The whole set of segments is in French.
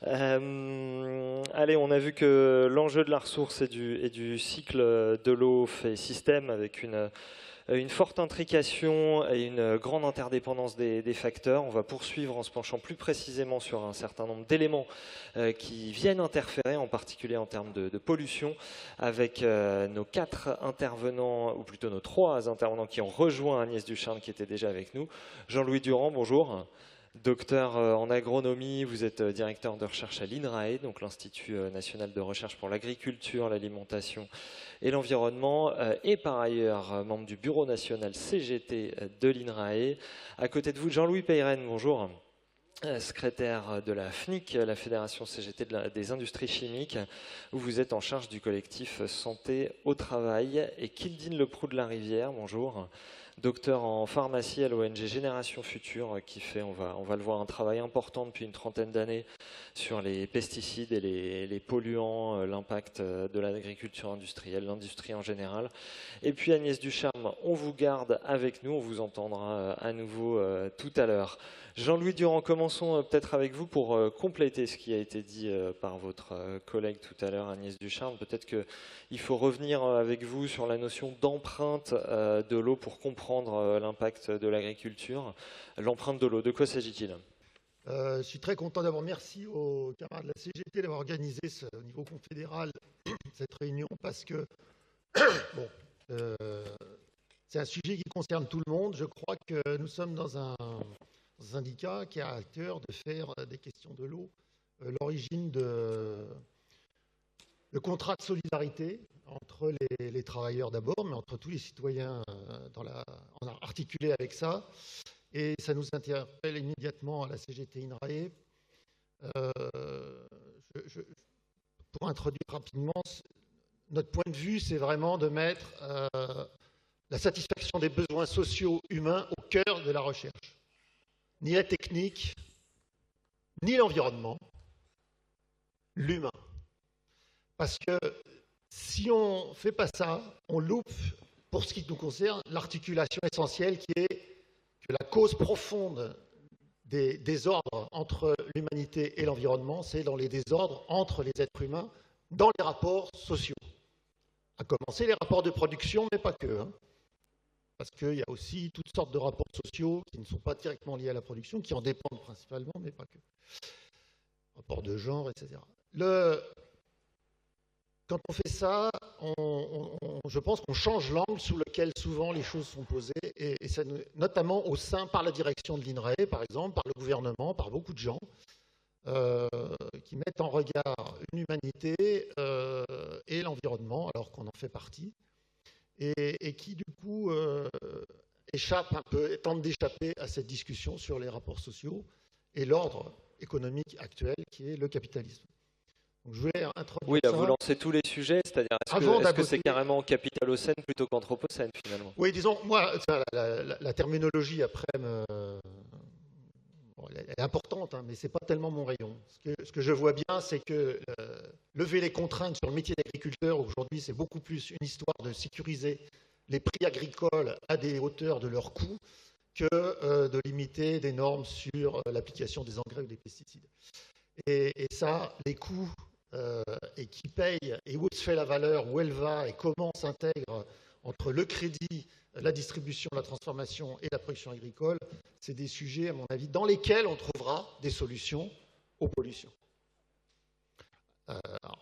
Allez, on a vu que l'enjeu de la ressource et du cycle de l'eau fait système avec une forte intrication et une grande interdépendance des facteurs. On va poursuivre en se penchant plus précisément sur un certain nombre d'éléments qui viennent interférer, en particulier en termes de pollution, avec nos 4 intervenants, ou plutôt nos 3 intervenants qui ont rejoint Agnès Ducharme qui était déjà avec nous. Jean-Louis Durand, bonjour. Docteur en agronomie, vous êtes directeur de recherche à l'INRAE, donc l'Institut national de recherche pour l'agriculture, l'alimentation et l'environnement, et par ailleurs membre du bureau national CGT de l'INRAE. À côté de vous, Jean-Louis Peyren, bonjour. Secrétaire de la FNIC, la Fédération CGT des industries chimiques, où vous êtes en charge du collectif Santé au travail. Et Kildine Leproux de la Rivière, bonjour. Docteur en pharmacie à l'ONG Génération Future, qui fait, on va le voir, un travail important depuis une trentaine d'années sur les pesticides et les polluants, l'impact de l'agriculture industrielle, l'industrie en général. Et puis Agnès Ducharme, on vous garde avec nous, on vous entendra à nouveau tout à l'heure. Jean-Louis Durand, commençons peut-être avec vous pour compléter ce qui a été dit par votre collègue tout à l'heure, Agnès Ducharme. Peut-être qu'il faut revenir avec vous sur la notion d'empreinte de l'eau pour comprendre l'impact de l'agriculture. L'empreinte de l'eau, de quoi s'agit-il ? Je suis très content d'abord. Merci aux camarades de la CGT d'avoir organisé au niveau confédéral cette réunion parce que bon, c'est un sujet qui concerne tout le monde. Je crois que nous sommes dans un syndicat qui a à cœur de faire des questions de l'eau l'origine de contrat de solidarité entre les travailleurs d'abord, mais entre tous les citoyens en articulé avec ça. Et ça nous interpelle immédiatement à la CGT INRAE. Pour introduire rapidement, notre point de vue, c'est vraiment de mettre la satisfaction des besoins sociaux humains au cœur de la recherche. Ni la technique, ni l'environnement, l'humain. Parce que si on ne fait pas ça, on loupe, pour ce qui nous concerne, l'articulation essentielle qui est que la cause profonde des désordres entre l'humanité et l'environnement, c'est dans les désordres entre les êtres humains, dans les rapports sociaux. À commencer les rapports de production, mais pas que. Parce qu'il y a aussi toutes sortes de rapports sociaux qui ne sont pas directement liés à la production, qui en dépendent principalement, mais pas que. Rapports de genre, etc. Quand on fait ça, je pense qu'on change l'angle sous lequel souvent les choses sont posées, et ça, notamment au sein, par la direction de l'INRAE, par exemple, par le gouvernement, par beaucoup de gens, qui mettent en regard une humanité et l'environnement, alors qu'on en fait partie, et qui du coup échappent un peu, tentent d'échapper à cette discussion sur les rapports sociaux et l'ordre économique actuel qui est le capitalisme. Donc, je voulais introduire oui, là, ça. vous lancez tous les sujets, c'est-à-dire est-ce que c'est carrément capitalocène plutôt qu'anthropocène finalement? Oui, disons, moi, la terminologie après elle est importante, mais ce n'est pas tellement mon rayon. Ce que je vois bien, c'est que lever les contraintes sur le métier d'agriculteur, aujourd'hui, c'est beaucoup plus une histoire de sécuriser les prix agricoles à des hauteurs de leurs coûts que de limiter des normes sur l'application des engrais ou des pesticides. Et ça, les coûts et qui paye et où se fait la valeur, où elle va et comment s'intègre entre le crédit, la distribution, la transformation et la production agricole, c'est des sujets, à mon avis, dans lesquels on trouvera des solutions aux pollutions.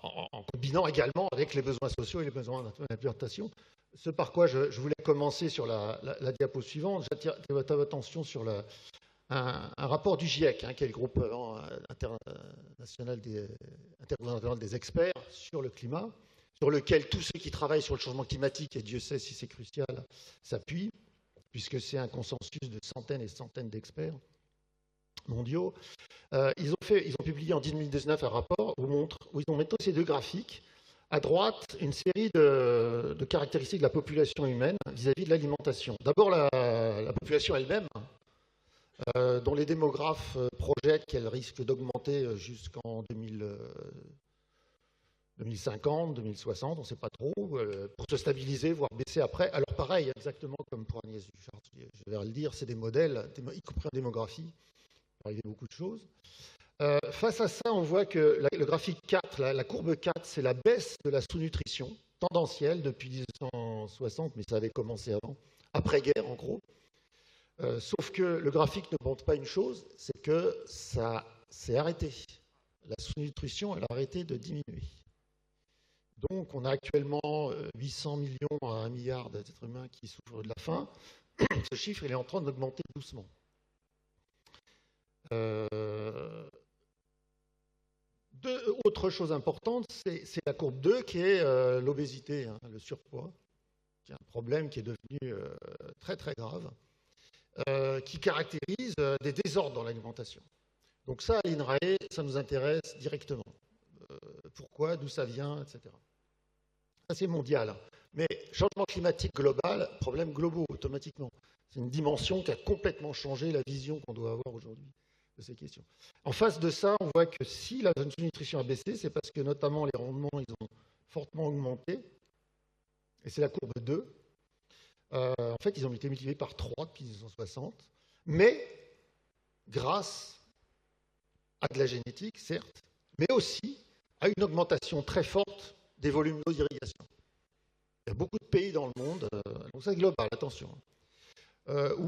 En combinant également avec les besoins sociaux et les besoins d'implantation. Ce par quoi je voulais commencer sur la diapo suivante, j'attire votre attention sur un rapport du GIEC, qui est le groupe intergouvernemental des experts sur le climat, sur lequel tous ceux qui travaillent sur le changement climatique, et Dieu sait si c'est crucial, s'appuient, puisque c'est un consensus de centaines et centaines d'experts mondiaux. Ils ont publié en 2019 un rapport où ils ont mis ces deux graphiques. À droite, une série de caractéristiques de la population humaine vis-à-vis de l'alimentation. D'abord, la population elle-même, dont les démographes projettent qu'elle risque d'augmenter jusqu'en 2050, 2060, on ne sait pas trop, pour se stabiliser, voire baisser après. Alors pareil, exactement comme pour Agnès Ducharme, je vais le dire, c'est des modèles, y compris en démographie, il peut arriver beaucoup de choses. Face à ça, on voit que le graphique 4, la courbe 4, c'est la baisse de la sous-nutrition tendancielle depuis 1960, mais ça avait commencé avant, après-guerre en gros. Sauf que le graphique ne montre pas une chose, c'est que ça s'est arrêté. La sous-nutrition, elle a arrêté de diminuer. Donc, on a actuellement 800 millions à 1 milliard d'êtres humains qui souffrent de la faim. Ce chiffre, il est en train d'augmenter doucement. Autre chose importante, c'est la courbe 2 qui est l'obésité, hein, le surpoids, qui est un problème qui est devenu très très grave, qui caractérise des désordres dans l'alimentation. Donc ça, à l'INRAE, ça nous intéresse directement. Pourquoi, d'où ça vient, etc. Ça, c'est mondial. Mais changement climatique global, problèmes globaux, automatiquement. C'est une dimension qui a complètement changé la vision qu'on doit avoir aujourd'hui de ces questions. En face de ça, on voit que si la nutrition a baissé, c'est parce que notamment les rendements, ils ont fortement augmenté. Et c'est la courbe 2. En fait, ils ont été multipliés par 3 depuis 1960. Mais grâce à de la génétique, certes, mais aussi à une augmentation très forte des volumes d'eau d'irrigation. Il y a beaucoup de pays dans le monde, donc c'est global, attention, où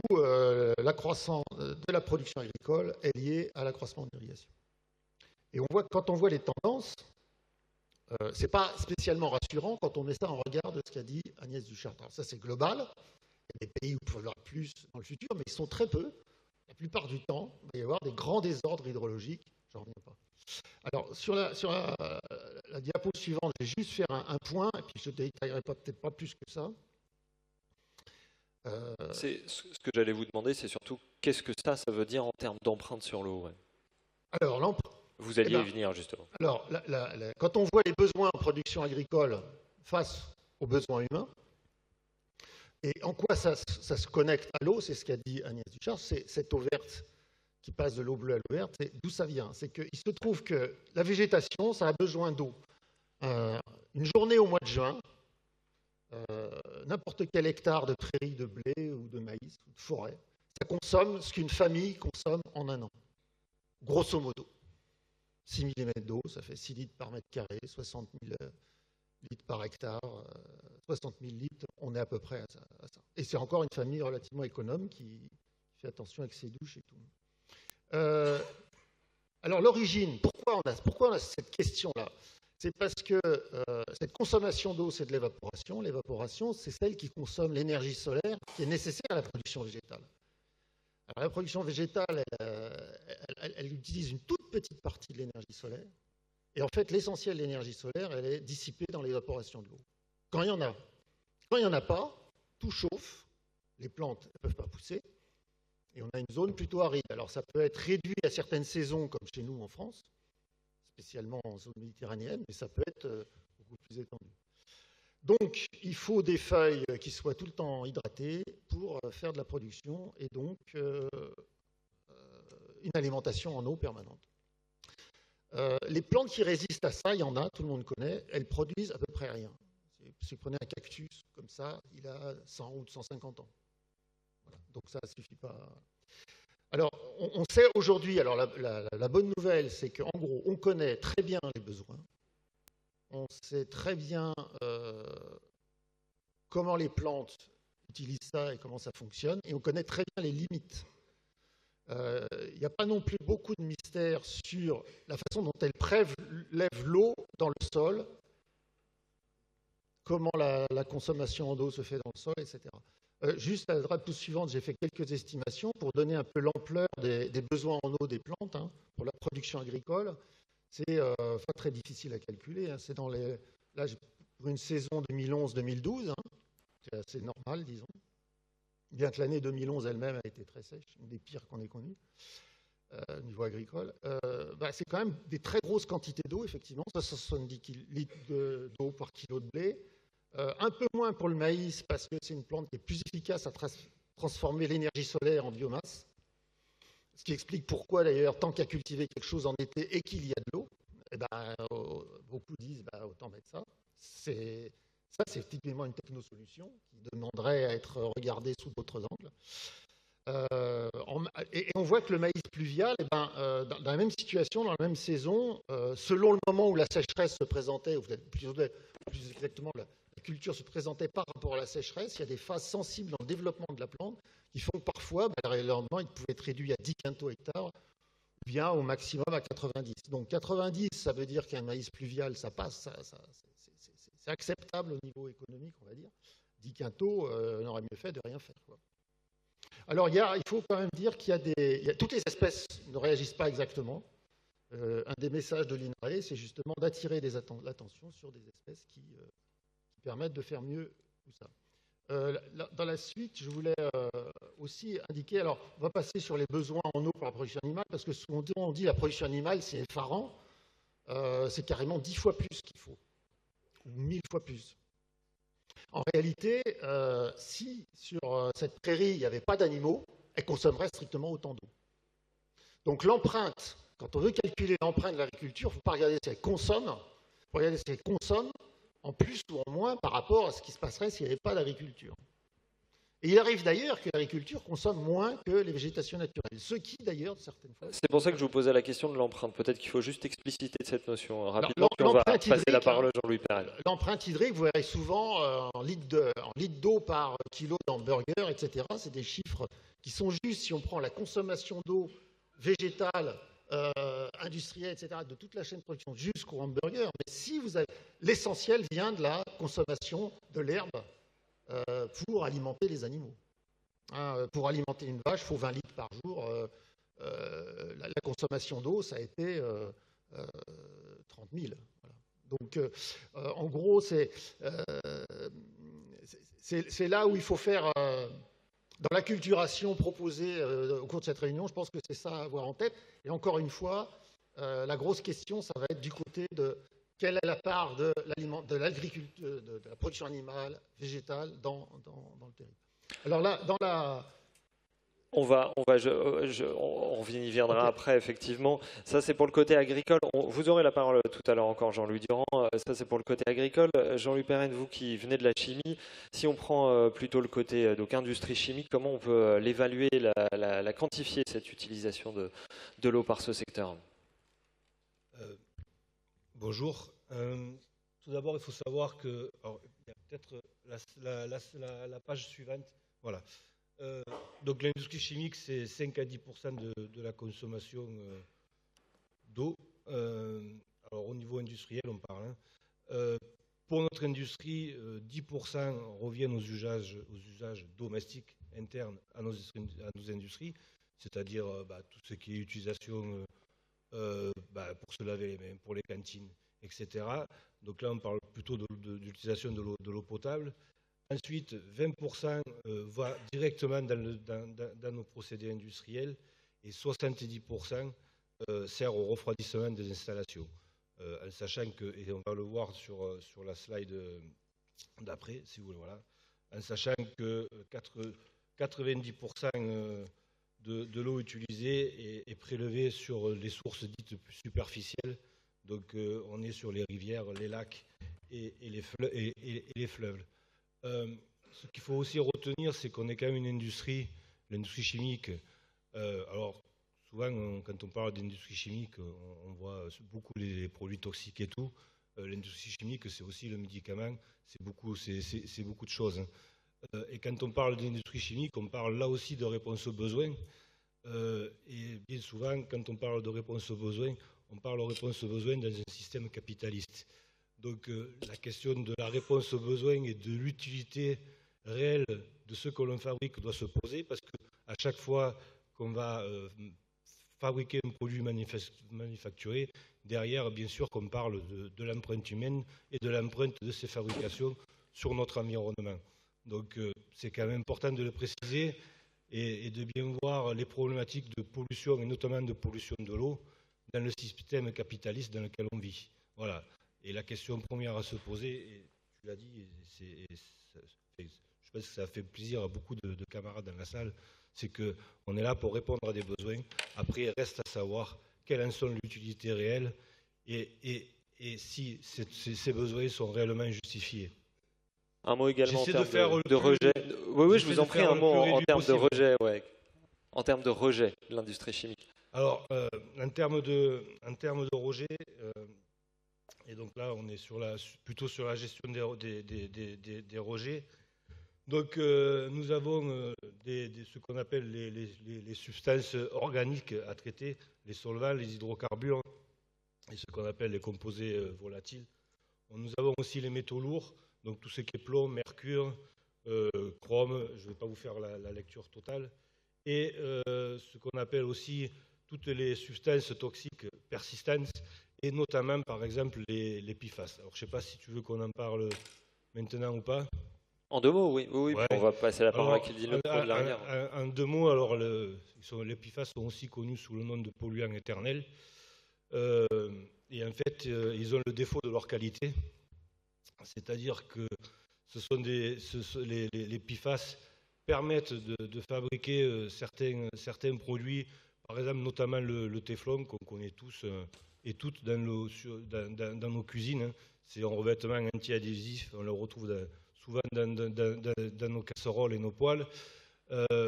l'accroissement de la production agricole est lié à l'accroissement de l'irrigation. Et on voit que quand on voit les tendances, ce n'est pas spécialement rassurant quand on met ça en regard de ce qu'a dit Agnès Duchart. Alors ça, c'est global. Il y a des pays où il peut y avoir plus dans le futur, mais ils sont très peu. La plupart du temps, il va y avoir des grands désordres hydrologiques. J'en reviens pas. Alors, sur la diapo suivante, je vais juste faire un point, et puis je ne détaillerai peut-être pas plus que ça. Ce que j'allais vous demander, c'est surtout qu'est-ce que ça veut dire en termes d'empreinte sur l'eau, ouais. Alors, vous alliez y venir, justement. Alors, quand on voit les besoins en production agricole face aux besoins humains, et en quoi ça se connecte à l'eau, c'est ce qu'a dit Agnès Duchart, c'est cette eau verte qui passe de l'eau bleue à l'eau verte. D'où ça vient? C'est qu'il se trouve que la végétation, ça a besoin d'eau. Une journée au mois de juin, n'importe quel hectare de prairie de blé ou de maïs ou de forêt, ça consomme ce qu'une famille consomme en un an, grosso modo. 6 mm d'eau, ça fait 6 litres par mètre carré, 60 000 litres par hectare, 60 000 litres, on est à peu près à ça. Et c'est encore une famille relativement économe qui fait attention avec ses douches et tout. Alors l'origine, pourquoi on a cette question-là? C'est parce que cette consommation d'eau, c'est de l'évaporation. L'évaporation, c'est celle qui consomme l'énergie solaire qui est nécessaire à la production végétale. Alors, la production végétale, elle utilise une toute petite partie de l'énergie solaire. Et en fait, l'essentiel de l'énergie solaire, elle est dissipée dans l'évaporation de l'eau. Quand il y en a. Quand il n'y en a pas, tout chauffe, les plantes ne peuvent pas pousser, et on a une zone plutôt aride. Alors ça peut être réduit à certaines saisons, comme chez nous en France, spécialement en zone méditerranéenne, mais ça peut être beaucoup plus étendu. Donc, il faut des feuilles qui soient tout le temps hydratées pour faire de la production et donc une alimentation en eau permanente. Les plantes qui résistent à ça, il y en a, tout le monde connaît, elles produisent à peu près rien. Si vous prenez un cactus comme ça, il a 100 ou 150 ans. Voilà. Donc ça ne suffit pas. Alors, on sait aujourd'hui, alors la bonne nouvelle, c'est qu'en gros, on connaît très bien les besoins. On sait très bien comment les plantes utilisent ça et comment ça fonctionne, et on connaît très bien les limites. Il n'y a pas non plus beaucoup de mystère sur la façon dont elles prélèvent l'eau dans le sol, comment la consommation d'eau se fait dans le sol, etc. Juste à la diapo suivante, j'ai fait quelques estimations pour donner un peu l'ampleur des besoins en eau des plantes hein, pour la production agricole. C'est pas très difficile à calculer. Hein. C'est dans là, pour une saison 2011-2012, hein, c'est assez normal, disons. Bien que l'année 2011 elle-même a été très sèche, une des pires qu'on ait connues au niveau agricole. C'est quand même des très grosses quantités d'eau, effectivement, 70 litres d'eau par kilo de blé. Un peu moins pour le maïs, parce que c'est une plante qui est plus efficace à transformer l'énergie solaire en biomasse. Ce qui explique pourquoi, d'ailleurs, tant qu'à cultiver quelque chose en été et qu'il y a de l'eau, beaucoup disent autant mettre ça. C'est typiquement une technosolution qui demanderait à être regardée sous d'autres angles. Et on voit que le maïs pluvial, eh ben, dans la même situation, dans la même saison, selon le moment où la sécheresse se présentait, ou plus exactement la culture se présentait par rapport à la sécheresse, il y a des phases sensibles dans le développement de la plante qui font que parfois, le rendement il pouvait être réduit à 10 quintaux hectares, ou bien au maximum à 90. Donc 90, ça veut dire qu'un maïs pluvial, ça passe, c'est acceptable au niveau économique, on va dire. 10 quintaux, on aurait mieux fait de rien faire, quoi. Alors, il faut quand même dire qu'il y a toutes les espèces ne réagissent pas exactement. Un des messages de l'INRAE, c'est justement d'attirer l'attention sur des espèces qui permettent de faire mieux tout ça. Dans la suite, je voulais aussi indiquer, alors on va passer sur les besoins en eau pour la production animale, parce que souvent on dit la production animale, c'est effarant, c'est carrément 10 fois plus qu'il faut, ou 1000 fois plus. En réalité, si sur cette prairie, il n'y avait pas d'animaux, elle consommerait strictement autant d'eau. Donc l'empreinte, quand on veut calculer l'empreinte de l'agriculture, il ne faut pas regarder si elle consomme, il faut regarder si elle consomme en plus ou en moins par rapport à ce qui se passerait s'il n'y avait pas d'agriculture. Et il arrive d'ailleurs que l'agriculture consomme moins que les végétations naturelles, ce qui d'ailleurs, certaines fois... C'est pour ça que je vous posais la question de l'empreinte. Peut-être qu'il faut juste expliciter cette notion rapidement, puis on va passer la parole à Jean-Louis Perel. L'empreinte hydrique, vous verrez souvent en litres d'eau par kilo d'hamburger, etc. C'est des chiffres qui sont justes si on prend la consommation d'eau végétale, industrielle, etc., de toute la chaîne de production jusqu'au hamburger. Mais si vous avez... L'essentiel vient de la consommation de l'herbe pour alimenter les animaux. Pour alimenter une vache, il faut 20 litres par jour. La consommation d'eau, ça a été 30 000. Voilà. Donc, en gros, c'est là où il faut faire, dans l'acculturation proposée au cours de cette réunion, je pense que c'est ça à avoir en tête. Et encore une fois, la grosse question, ça va être du côté de quelle est la part de l'agriculture, de la production animale, végétale dans le territoire. Alors là, on y viendra après, effectivement. Ça, c'est pour le côté agricole. Vous aurez la parole tout à l'heure encore, Jean-Louis Durand. Ça, c'est pour le côté agricole. Jean-Louis Perren, vous qui venez de la chimie, si on prend plutôt le côté industrie chimique, comment on peut l'évaluer, la quantifier, cette utilisation de l'eau par ce secteur ? Bonjour. Tout d'abord, il faut savoir que... Alors, il y a peut-être la page suivante. Voilà. Donc l'industrie chimique, c'est 5 à 10% de la consommation d'eau. Alors au niveau industriel, on parle. Pour notre industrie, 10% reviennent aux usages domestiques internes à nos industries, c'est-à-dire tout ce qui est utilisation pour se laver les mains, pour les cantines, etc. Donc là, on parle plutôt de l'utilisation de l'eau potable. Ensuite, 20% va directement dans nos procédés industriels et 70% sert au refroidissement des installations. En sachant que, et on va le voir sur la slide d'après, si vous voulez, voilà, en sachant que 90% de l'eau utilisée est prélevée sur les sources dites superficielles. Donc on est sur les rivières, les lacs et les fleuves. Ce qu'il faut aussi retenir, c'est qu'on est quand même une industrie, l'industrie chimique. Alors, souvent, quand on parle d'industrie chimique, on voit beaucoup les produits toxiques et tout. L'industrie chimique, c'est aussi le médicament, c'est beaucoup de choses. Et quand on parle d'industrie chimique, on parle là aussi de réponse aux besoins. Et bien souvent, quand on parle de réponse aux besoins, on parle de réponse aux besoins dans un système capitaliste. Donc la question de la réponse aux besoins et de l'utilité réelle de ce que l'on fabrique doit se poser, parce qu'à chaque fois qu'on va fabriquer un produit manufacturé, derrière, bien sûr, qu'on parle de l'empreinte humaine et de l'empreinte de ces fabrications sur notre environnement. Donc c'est quand même important de le préciser et de bien voir les problématiques de pollution, et notamment de pollution de l'eau, dans le système capitaliste dans lequel on vit. Voilà. Et la question première à se poser, et tu l'as dit, je pense que ça fait plaisir à beaucoup de camarades dans la salle, c'est qu'on est là pour répondre à des besoins. Après, il reste à savoir quelles en sont l'utilité réelle et si ces besoins sont réellement justifiés. Un mot également en termes de rejet. Oui, je vous en prie, un mot en termes de rejet. Ouais. en termes de rejet de l'industrie chimique? Alors, en termes de rejet, et donc là, on est plutôt sur la gestion des rejets. Donc, nous avons ce qu'on appelle les substances organiques à traiter, les solvants, les hydrocarbures, et ce qu'on appelle les composés volatiles. Nous avons aussi les métaux lourds, donc tout ce qui est plomb, mercure, chrome, je ne vais pas vous faire la lecture totale, et ce qu'on appelle aussi toutes les substances toxiques persistantes, et notamment, par exemple, les PFAS. Alors, je ne sais pas si tu veux qu'on en parle maintenant ou pas. En 2 mots, oui. Oui, Ouais. On va passer la parole à Alors, Kildin Le Pro de la Rivière. En 2 mots, alors, les PFAS sont aussi connus sous le nom de polluants éternels. Et en fait, ils ont le défaut de leur qualité. C'est-à-dire que les PFAS permettent de fabriquer certains produits, par exemple notamment le téflon qu'on connaît tous et toutes dans nos cuisines. C'est un revêtement anti-adhésif, on le retrouve souvent dans nos casseroles et nos poêles,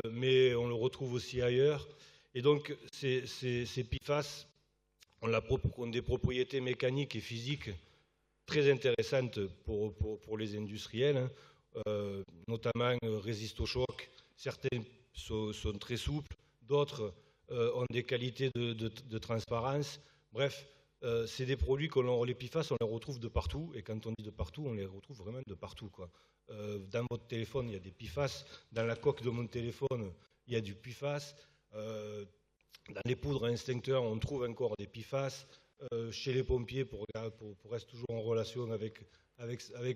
mais on le retrouve aussi ailleurs. Et donc ces PFAS ont des propriétés mécaniques et physiques très intéressantes pour les industriels, notamment résistent au choc. Certains sont très souples, d'autres ont des qualités de transparence. Bref, c'est des produits les PFAS, on les retrouve de partout, et quand on dit de partout, on les retrouve vraiment de partout, quoi. Dans votre téléphone, il y a des PFAS, dans la coque de mon téléphone, il y a du PFAS, dans les poudres à extincteurs, on trouve encore des PFAS, chez les pompiers, pour rester toujours en relation avec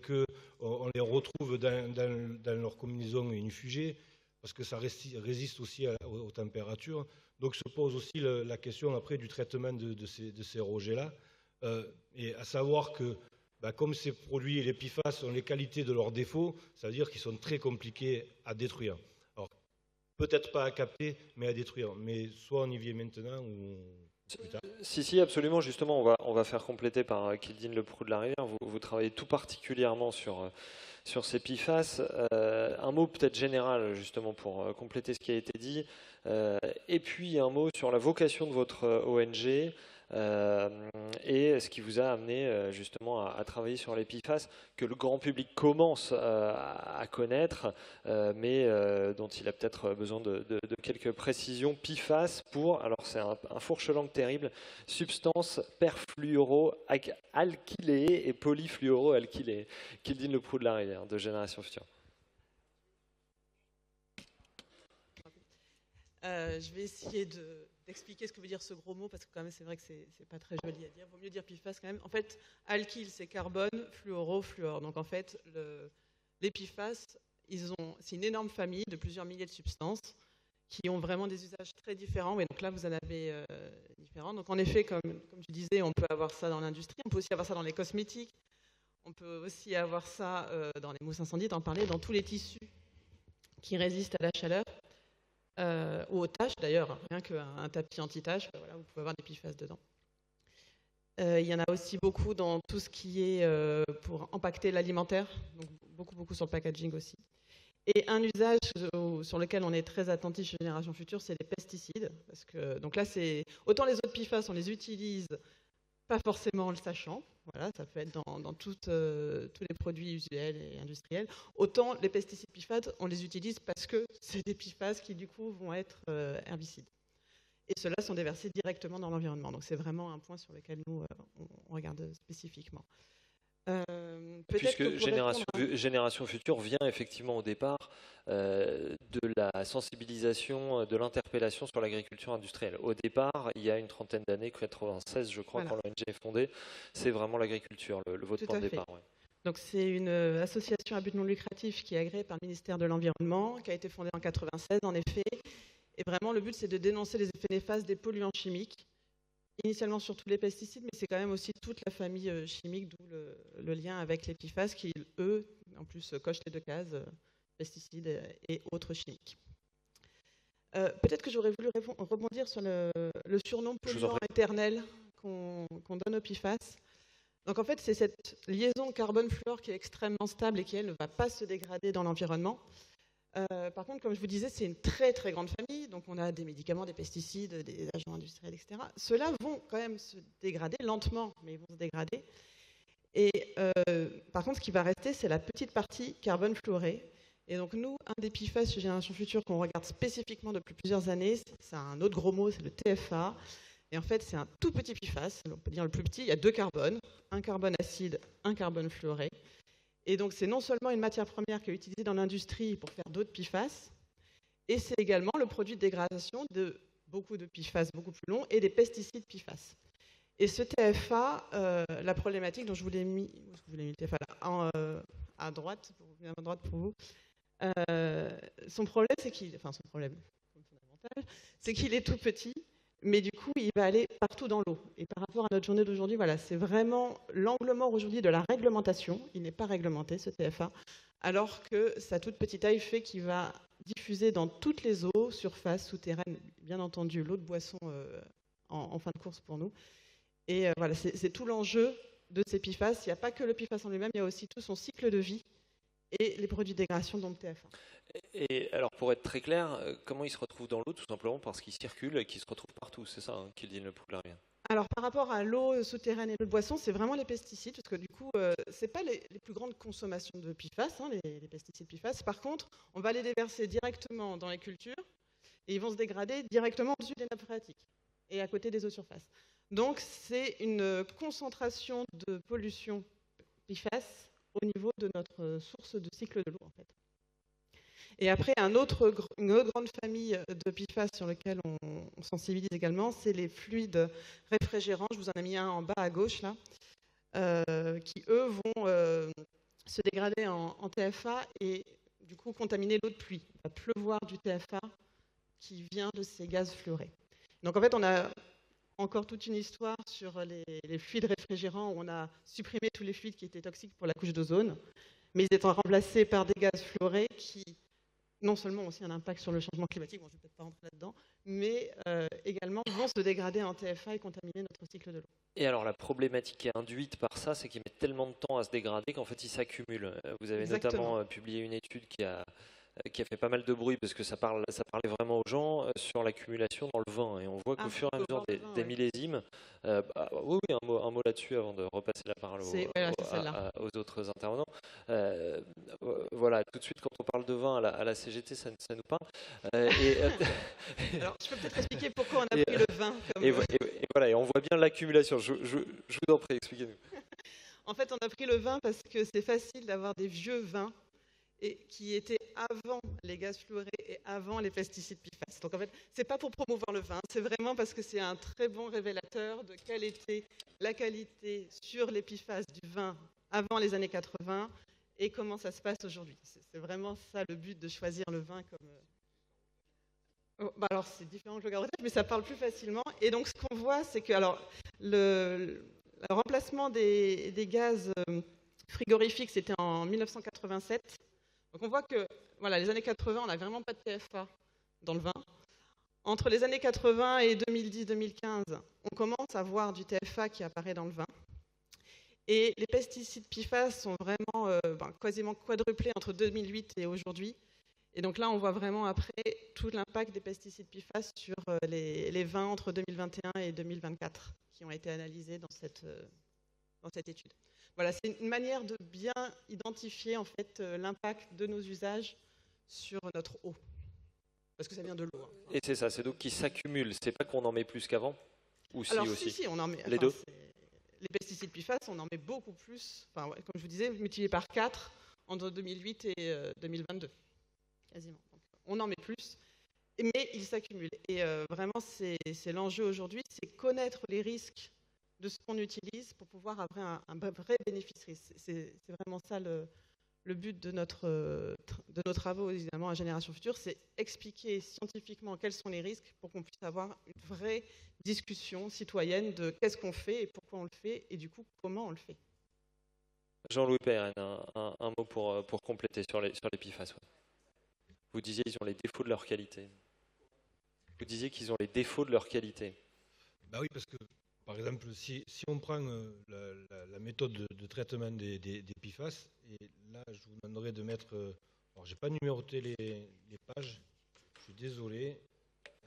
eux, on les retrouve dans leur combinaison inifugée, parce que ça résiste aussi aux températures. Donc se pose aussi la question après du traitement de ces rejets-là, et à savoir que comme ces produits, les PFAS, ont les qualités de leurs défauts, ça veut dire qu'ils sont très compliqués à détruire. Alors peut-être pas à capter, mais à détruire. Mais soit on y vient maintenant ou plus tard. Si, absolument. Justement, on va faire compléter par Kildin Le Pro de la Rivière. Vous travaillez tout particulièrement sur ces PFAS. Un mot peut-être général, justement, pour compléter ce qui a été dit. Et puis un mot sur la vocation de votre ONG et ce qui vous a amené justement à travailler sur les PFAS que le grand public commence à connaître, mais dont il a peut-être besoin de quelques précisions. PFAS alors c'est un fourche-langue terrible, substance perfluoroalkylée et polyfluoroalkylée. Kildin Le Pro de la Rivière, de Génération Future. Je vais essayer d'expliquer ce que veut dire ce gros mot, parce que quand même c'est vrai que c'est pas très joli à dire. Il vaut mieux dire PFAS quand même. En fait, alkyle c'est carbone, fluoro, fluor. Donc en fait, les PFAS, c'est une énorme famille de plusieurs milliers de substances qui ont vraiment des usages très différents. Et donc là, vous en avez différents. Donc en effet, comme tu disais, on peut avoir ça dans l'industrie, on peut aussi avoir ça dans les cosmétiques, on peut aussi avoir ça dans les mousses incendies, t'en parlais, dans tous les tissus qui résistent à la chaleur. Ou aux taches d'ailleurs, rien qu'un tapis anti-tache, voilà, vous pouvez avoir des PFAS dedans. Il y en a aussi beaucoup dans tout ce qui est pour impacter l'alimentaire, donc beaucoup sur le packaging aussi. Et un usage sur lequel on est très attentif chez Génération Future, c'est les pesticides. Parce que, donc là, autant les autres PFAS, on les utilise pas forcément en le sachant, voilà, ça peut être dans tous les produits usuels et industriels. Autant les pesticides PFAS, on les utilise parce que c'est des PFAS qui du coup vont être herbicides. Et ceux-là sont déversés directement dans l'environnement. Donc c'est vraiment un point sur lequel nous on regarde spécifiquement. Puisque Génération Future vient effectivement au départ de la sensibilisation, de l'interpellation sur l'agriculture industrielle. Au départ, il y a une trentaine d'années, 96 je crois, voilà, quand l'ONG est fondée, c'est vraiment l'agriculture, votre point de départ. Ouais. Donc c'est une association à but non lucratif qui est agréée par le ministère de l'Environnement, qui a été fondée en 96 en effet. Et vraiment le but c'est de dénoncer les effets néfastes des polluants chimiques, initialement sur tous les pesticides, mais c'est quand même aussi toute la famille chimique, d'où le lien avec les PFAS qui, eux, en plus, cochent les deux cases, pesticides et autres chimiques. Peut-être que j'aurais voulu rebondir sur le surnom polluant éternel qu'on donne aux PFAS. Donc en fait, c'est cette liaison carbone-fluor qui est extrêmement stable et qui, elle, ne va pas se dégrader dans l'environnement. Par contre, comme je vous disais, c'est une très très grande famille, donc on a des médicaments, des pesticides, des agents industriels, etc. Ceux-là vont quand même se dégrader lentement, mais ils vont se dégrader. Et par contre, ce qui va rester, c'est la petite partie carbone fluoré. Et donc nous, un des PFAS chez Génération Future qu'on regarde spécifiquement depuis plusieurs années, c'est un autre gros mot, c'est le TFA. Et en fait, c'est un tout petit PFAS, on peut dire le plus petit, il y a 2 carbones, un carbone acide, un carbone fluoré. Et donc c'est non seulement une matière première qui est utilisée dans l'industrie pour faire d'autres PFAS, et c'est également le produit de dégradation de beaucoup de PFAS beaucoup plus longs et des pesticides PFAS. Et ce TFA, la problématique dont je vous l'ai mis, le TFA là, à droite pour vous, son problème, c'est qu'il, enfin son problème fondamental, c'est qu'il est tout petit, mais du coup, il va aller partout dans l'eau. Et par rapport à notre journée d'aujourd'hui, voilà, c'est vraiment l'angle mort aujourd'hui de la réglementation. Il n'est pas réglementé, ce TFA, alors que sa toute petite taille fait qu'il va diffuser dans toutes les eaux, surface, souterraines, bien entendu, l'eau de boisson en fin de course pour nous. Et voilà, c'est tout l'enjeu de ces PFAS. Il n'y a pas que le PFAS en lui-même, il y a aussi tout son cycle de vie et les produits de dégradation, donc TFA. Et alors, pour être très clair, comment il se retrouve dans l'eau? Tout simplement parce qu'il circule et qu'il se retrouve partout. C'est ça qu'il dit le Poularian. Alors, par rapport à l'eau souterraine et l'eau de boisson, c'est vraiment les pesticides, parce que du coup, ce n'est pas les plus grandes consommations de PFAS, hein, les pesticides PFAS. Par contre, on va les déverser directement dans les cultures et ils vont se dégrader directement au-dessus des nappes phréatiques et à côté des eaux de surface. Donc, c'est une concentration de pollution PFAS au niveau de notre source de cycle de l'eau, en fait. Et après, une autre grande famille de PFAS sur lequel on sensibilise également, c'est les fluides réfrigérants. Je vous en ai mis un en bas à gauche, là, qui, eux, vont se dégrader en TFA et, du coup, contaminer l'eau de pluie. Il va pleuvoir du TFA qui vient de ces gaz fluorés. Donc, en fait, on a encore toute une histoire sur les fluides réfrigérants où on a supprimé tous les fluides qui étaient toxiques pour la couche d'ozone, mais ils étant remplacés par des gaz fluorés qui, non seulement ont aussi un impact sur le changement climatique, bon, je ne vais peut-être pas rentrer là-dedans, mais également vont se dégrader en TFA et contaminer notre cycle de l'eau. Et alors, la problématique qui est induite par ça, c'est qu'ils mettent tellement de temps à se dégrader qu'en fait, ils s'accumulent. Vous avez notamment publié une étude qui a fait pas mal de bruit parce que ça parlait vraiment aux gens sur l'accumulation dans le vin. Et on voit qu'au fur et à mesure des millésimes, oui, un mot là-dessus avant de repasser la parole aux autres intervenants. Voilà, tout de suite, quand on parle de vin à la CGT, ça nous parle. Alors, je peux peut-être expliquer pourquoi on a pris le vin. Et voilà, et on voit bien l'accumulation. Je vous en prie, expliquez-nous. En fait, on a pris le vin parce que c'est facile d'avoir des vieux vins et qui étaient avant les gaz fluorés et avant les pesticides PFAS. Donc en fait, c'est pas pour promouvoir le vin, c'est vraiment parce que c'est un très bon révélateur de quelle était la qualité sur les PFAS du vin avant les années 80 et comment ça se passe aujourd'hui. C'est vraiment ça le but de choisir le vin comme... alors c'est différent que le garrotage, mais ça parle plus facilement. Et donc ce qu'on voit, c'est que le remplacement des gaz frigorifiques, c'était en 1987. Donc on voit que voilà, les années 80, on n'a vraiment pas de TFA dans le vin. Entre les années 80 et 2010-2015, on commence à voir du TFA qui apparaît dans le vin. Et les pesticides PFAS sont vraiment quasiment quadruplés entre 2008 et aujourd'hui. Et donc là, on voit vraiment après tout l'impact des pesticides PFAS sur les vins entre 2021 et 2024 qui ont été analysés dans cette étude. Voilà, c'est une manière de bien identifier en fait l'impact de nos usages sur notre eau, parce que ça vient de l'eau. Hein. Et c'est ça, c'est donc qui s'accumule. C'est pas qu'on en met plus qu'avant, ou alors, aussi. Si, on en met. Les deux. Les pesticides PFAS, on en met beaucoup plus. Enfin, ouais, comme je vous disais, multiplié par 4 entre 2008 et 2022, quasiment. Donc, on en met plus, mais ils s'accumulent. Et vraiment, c'est l'enjeu aujourd'hui, c'est connaître les risques de ce qu'on utilise pour pouvoir avoir un vrai bénéfice-risque. C'est vraiment ça le but de nos travaux, évidemment, à Génération Future, c'est expliquer scientifiquement quels sont les risques pour qu'on puisse avoir une vraie discussion citoyenne de qu'est-ce qu'on fait et pourquoi on le fait et du coup, comment on le fait. Jean-Louis Perrin, un mot pour compléter sur les PFAS. Ouais. Vous disiez qu'ils ont les défauts de leur qualité. Vous disiez qu'ils ont les défauts de leur qualité. Bah oui, parce que par exemple, si on prend la méthode de traitement des PFAS, et là je vous demanderai de mettre Alors, j'ai pas numéroté les pages. Je suis désolé.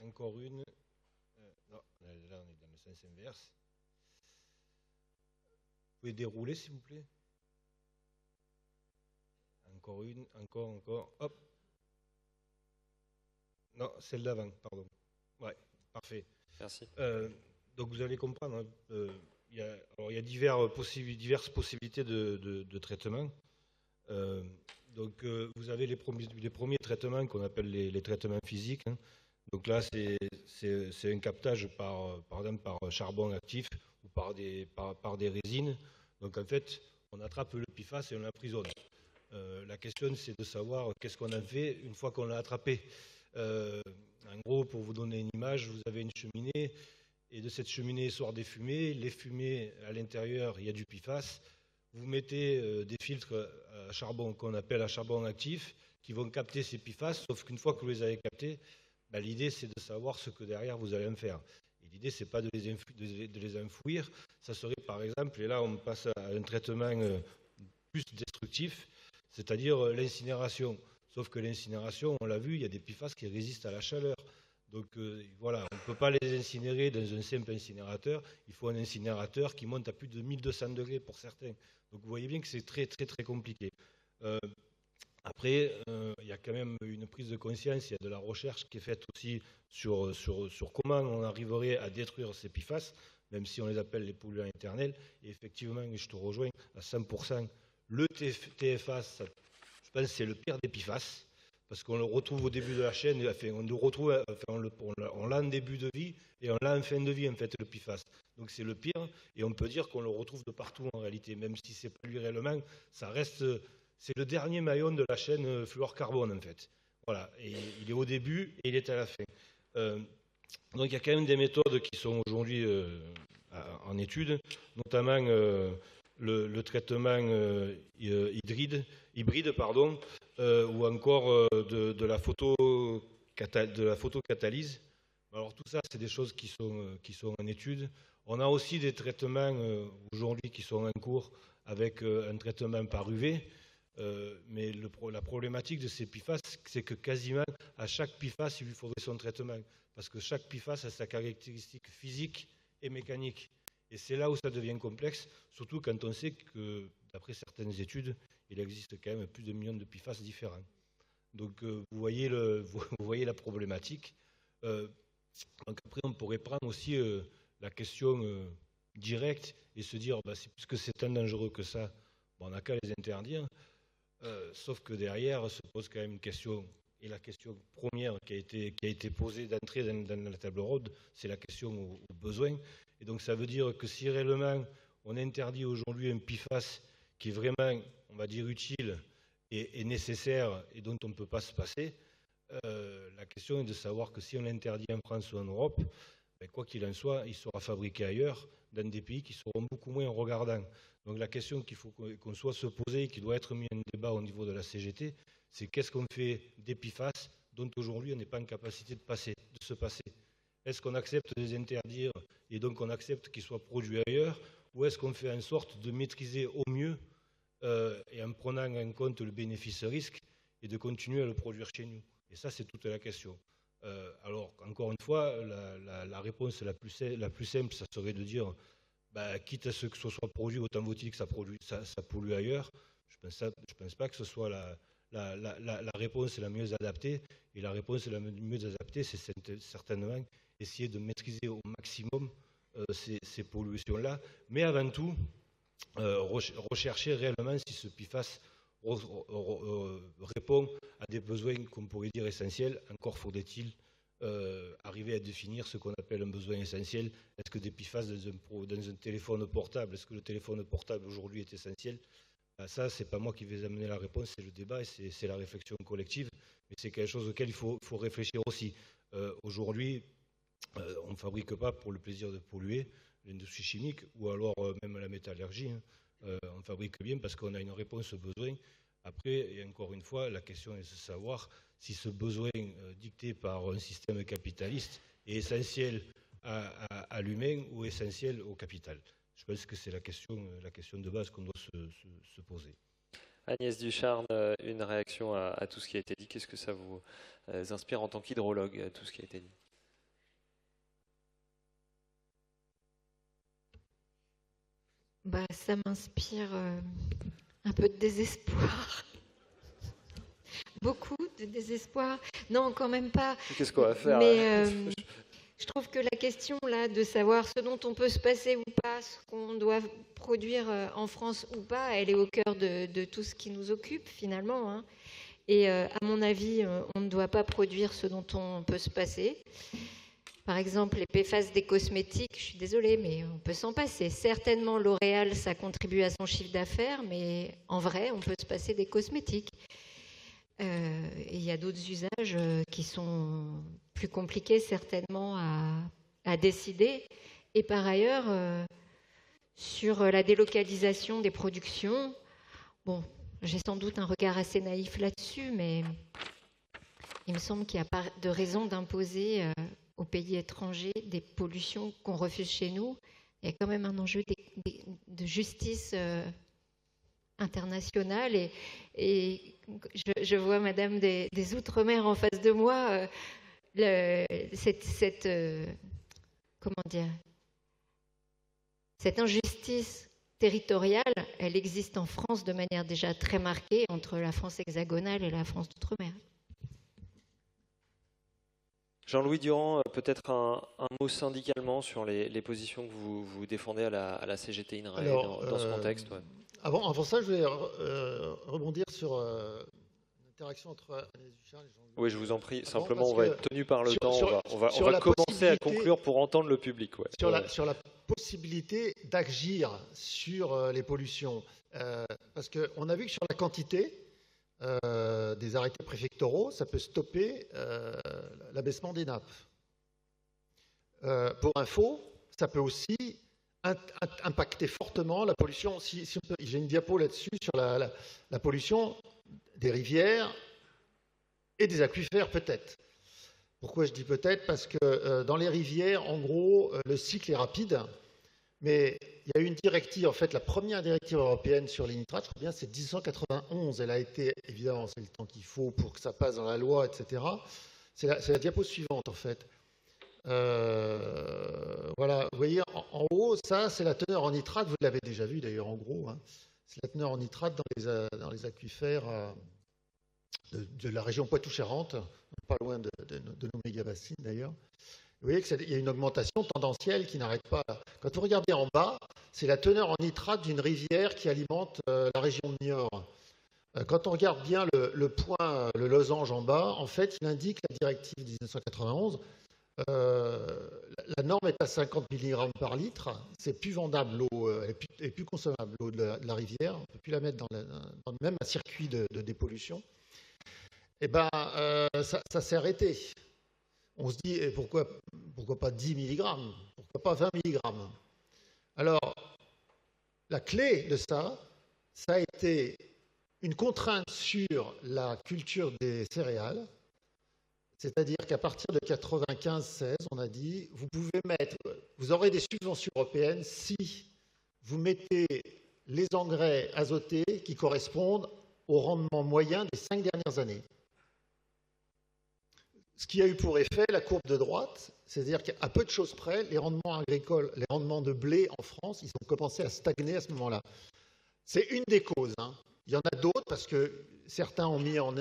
Encore une. Non, là, on est dans le sens inverse. Vous pouvez dérouler, s'il vous plaît. Encore une, encore. Hop. Non, celle d'avant, pardon. Ouais, parfait. Merci. Donc vous allez comprendre, hein, il y a diverses possibilités de traitement. Donc vous avez les premiers traitements qu'on appelle les traitements physiques, hein. Donc là, c'est un captage par exemple par charbon actif ou par des résines. Donc en fait, on attrape le PFAS et on l'emprisonne. La question, c'est de savoir qu'est-ce qu'on en fait une fois qu'on l'a attrapé. En gros, pour vous donner une image, vous avez une cheminée et de cette cheminée sortent des fumées. Les fumées, à l'intérieur, il y a du PFAS. Vous mettez des filtres à charbon qu'on appelle à charbon actif qui vont capter ces PFAS, sauf qu'une fois que vous les avez captés, ben, l'idée, c'est de savoir ce que derrière vous allez en faire. Et l'idée, c'est pas de les enfouir. Ça serait, par exemple, et là, on passe à un traitement plus destructif, c'est-à-dire l'incinération. Sauf que l'incinération, on l'a vu, il y a des PFAS qui résistent à la chaleur. Donc voilà, on ne peut pas les incinérer dans un simple incinérateur. Il faut un incinérateur qui monte à plus de 1200 degrés pour certains. Donc vous voyez bien que c'est très très très compliqué. Après, il y a quand même une prise de conscience, il y a de la recherche qui est faite aussi sur comment on arriverait à détruire ces PFAS, même si on les appelle les polluants éternels. Et effectivement, je te rejoins à 100%, le TFA, je pense que c'est le pire des PFAS, parce qu'on le retrouve au début de la chaîne, enfin, on l'a en début de vie et on l'a en fin de vie, en fait, le PFAS. Donc c'est le pire, et on peut dire qu'on le retrouve de partout en réalité, même si c'est pas lui réellement, ça reste... C'est le dernier maillon de la chaîne fluorocarbone, en fait. Voilà, et il est au début et il est à la fin. Donc il y a quand même des méthodes qui sont aujourd'hui en étude, notamment le traitement hybride, ou encore de la photocatalyse. Alors tout ça, c'est des choses qui sont en étude. On a aussi des traitements aujourd'hui qui sont en cours avec un traitement par UV. Mais la problématique de ces PFAS, c'est que quasiment à chaque PFAS, il lui faudrait son traitement. Parce que chaque PFAS a sa caractéristique physique et mécanique. Et c'est là où ça devient complexe, surtout quand on sait que, d'après certaines études, il existe quand même plus de millions de PFAS différents. Donc vous voyez la problématique. Donc après, on pourrait prendre aussi la question directe et se dire, puisque c'est tant dangereux que ça, on n'a qu'à les interdire. Sauf que derrière se pose quand même une question, et la question première qui a été posée d'entrée dans la table ronde, c'est la question aux besoins. Et donc ça veut dire que si réellement on interdit aujourd'hui un PFAS qui est vraiment, on va dire, utile et nécessaire et dont on ne peut pas se passer, la question est de savoir que si on l'interdit en France ou en Europe, quoi qu'il en soit, il sera fabriqué ailleurs, dans des pays qui seront beaucoup moins regardants. Donc la question qu'il faut qu'on soit se poser et qui doit être mis en débat au niveau de la CGT, c'est qu'est-ce qu'on fait des PFAS dont aujourd'hui on n'est pas en capacité de se passer. Est-ce qu'on accepte de les interdire et donc on accepte qu'ils soient produits ailleurs, ou est-ce qu'on fait en sorte de maîtriser au mieux et en prenant en compte le bénéfice-risque et de continuer à le produire chez nous? Et ça, c'est toute la question. Alors, encore une fois, la réponse la plus simple, ça serait de dire, quitte à ce que ce soit produit, autant vaut-il que ça pollue ailleurs. Je ne pense pas que ce soit la réponse la mieux adaptée. Et la réponse la mieux adaptée, c'est certainement essayer de maîtriser au maximum ces pollutions-là. Mais avant tout, rechercher réellement si ce PFAS répond à des besoins qu'on pourrait dire essentiels. Encore faudrait-il arriver à définir ce qu'on appelle un besoin essentiel. Est-ce que des PFAS dans un téléphone portable, est-ce que le téléphone portable aujourd'hui est essentiel? Ça, c'est pas moi qui vais amener la réponse, c'est le débat et c'est la réflexion collective. Mais c'est quelque chose auquel il faut réfléchir aussi. Aujourd'hui, on ne fabrique pas pour le plaisir de polluer, l'industrie chimique ou alors même la métallurgie. On fabrique bien parce qu'on a une réponse aux besoins. Après, et encore une fois, la question est de savoir si ce besoin dicté par un système capitaliste est essentiel à l'humain ou essentiel au capital. Je pense que c'est la question de base qu'on doit se poser. Agnès Ducharne, une réaction à tout ce qui a été dit. Qu'est-ce que ça vous inspire en tant qu'hydrologue, tout ce qui a été dit? Ça m'inspire un peu de désespoir. Beaucoup de désespoir. Non, quand même pas. Qu'est-ce qu'on va faire? Mais je trouve que la question là de savoir ce dont on peut se passer ou pas, ce qu'on doit produire en France ou pas, elle est au cœur de tout ce qui nous occupe finalement. Hein. Et à mon avis, on ne doit pas produire ce dont on peut se passer. Par exemple, les PFAS des cosmétiques, je suis désolée, mais on peut s'en passer. Certainement, L'Oréal, ça contribue à son chiffre d'affaires, mais en vrai, on peut se passer des cosmétiques. Et il y a d'autres usages qui sont plus compliqués, certainement, à décider. Et par ailleurs, sur la délocalisation des productions, bon, j'ai sans doute un regard assez naïf là-dessus, mais il me semble qu'il n'y a pas de raison d'imposer aux pays étrangers des pollutions qu'on refuse chez nous. Il y a quand même un enjeu de justice internationale. Et je vois Madame des Outre-mer en face de moi. Cette injustice territoriale, elle existe en France de manière déjà très marquée entre la France hexagonale et la France d'outre-mer. Jean-Louis Durand, peut-être un mot syndicalement sur les positions que vous défendez à la CGT INRAE dans ce contexte. Ouais. Avant ça, je vais rebondir sur l'interaction entre Agnès Ducharne et Jean-Louis. Oui, je vous en prie. Simplement, on va être tenu par le temps. On va commencer à conclure pour entendre le public. Ouais. Sur la possibilité d'agir sur les pollutions. Parce qu'on a vu que sur la quantité, des arrêtés préfectoraux, ça peut stopper l'abaissement des nappes. Pour info, ça peut aussi impacter fortement la pollution. J'ai une diapo là-dessus sur la pollution des rivières et des aquifères, peut-être. Pourquoi je dis peut-être? Parce que dans les rivières, en gros, le cycle est rapide. Mais il y a eu une directive, en fait, la première directive européenne sur les nitrates, je crois bien, c'est 1991. Elle a été, évidemment, c'est le temps qu'il faut pour que ça passe dans la loi, etc. C'est la diapo suivante, en fait. Voilà, vous voyez, en haut, ça, c'est la teneur en nitrate. Vous l'avez déjà vu, d'ailleurs, en gros. Hein. C'est la teneur en nitrate dans les aquifères de la région Poitou-Charentes, pas loin de nos méga-bassines, d'ailleurs. Vous voyez qu'il y a une augmentation tendancielle qui n'arrête pas. Quand vous regardez en bas, c'est la teneur en nitrate d'une rivière qui alimente la région de Niort. Quand on regarde bien le point, le losange en bas, en fait, il indique la directive 1991. La norme est à 50 mg par litre. C'est plus vendable l'eau, elle est plus consommable l'eau de la rivière. On ne peut plus la mettre dans même un circuit de dépollution. Eh bien, ça s'est arrêté. On se dit, pourquoi pas 10 mg? Pourquoi pas 20 mg? Alors, la clé de ça a été une contrainte sur la culture des céréales, c'est-à-dire qu'à partir de 95-16, on a dit, vous aurez des subventions européennes si vous mettez les engrais azotés qui correspondent au rendement moyen des 5 dernières années. Ce qui a eu pour effet la courbe de droite, c'est-à-dire qu'à peu de choses près, les rendements agricoles, les rendements de blé en France, ils ont commencé à stagner à ce moment-là. C'est une des causes. Hein. Il y en a d'autres parce que certains ont mis en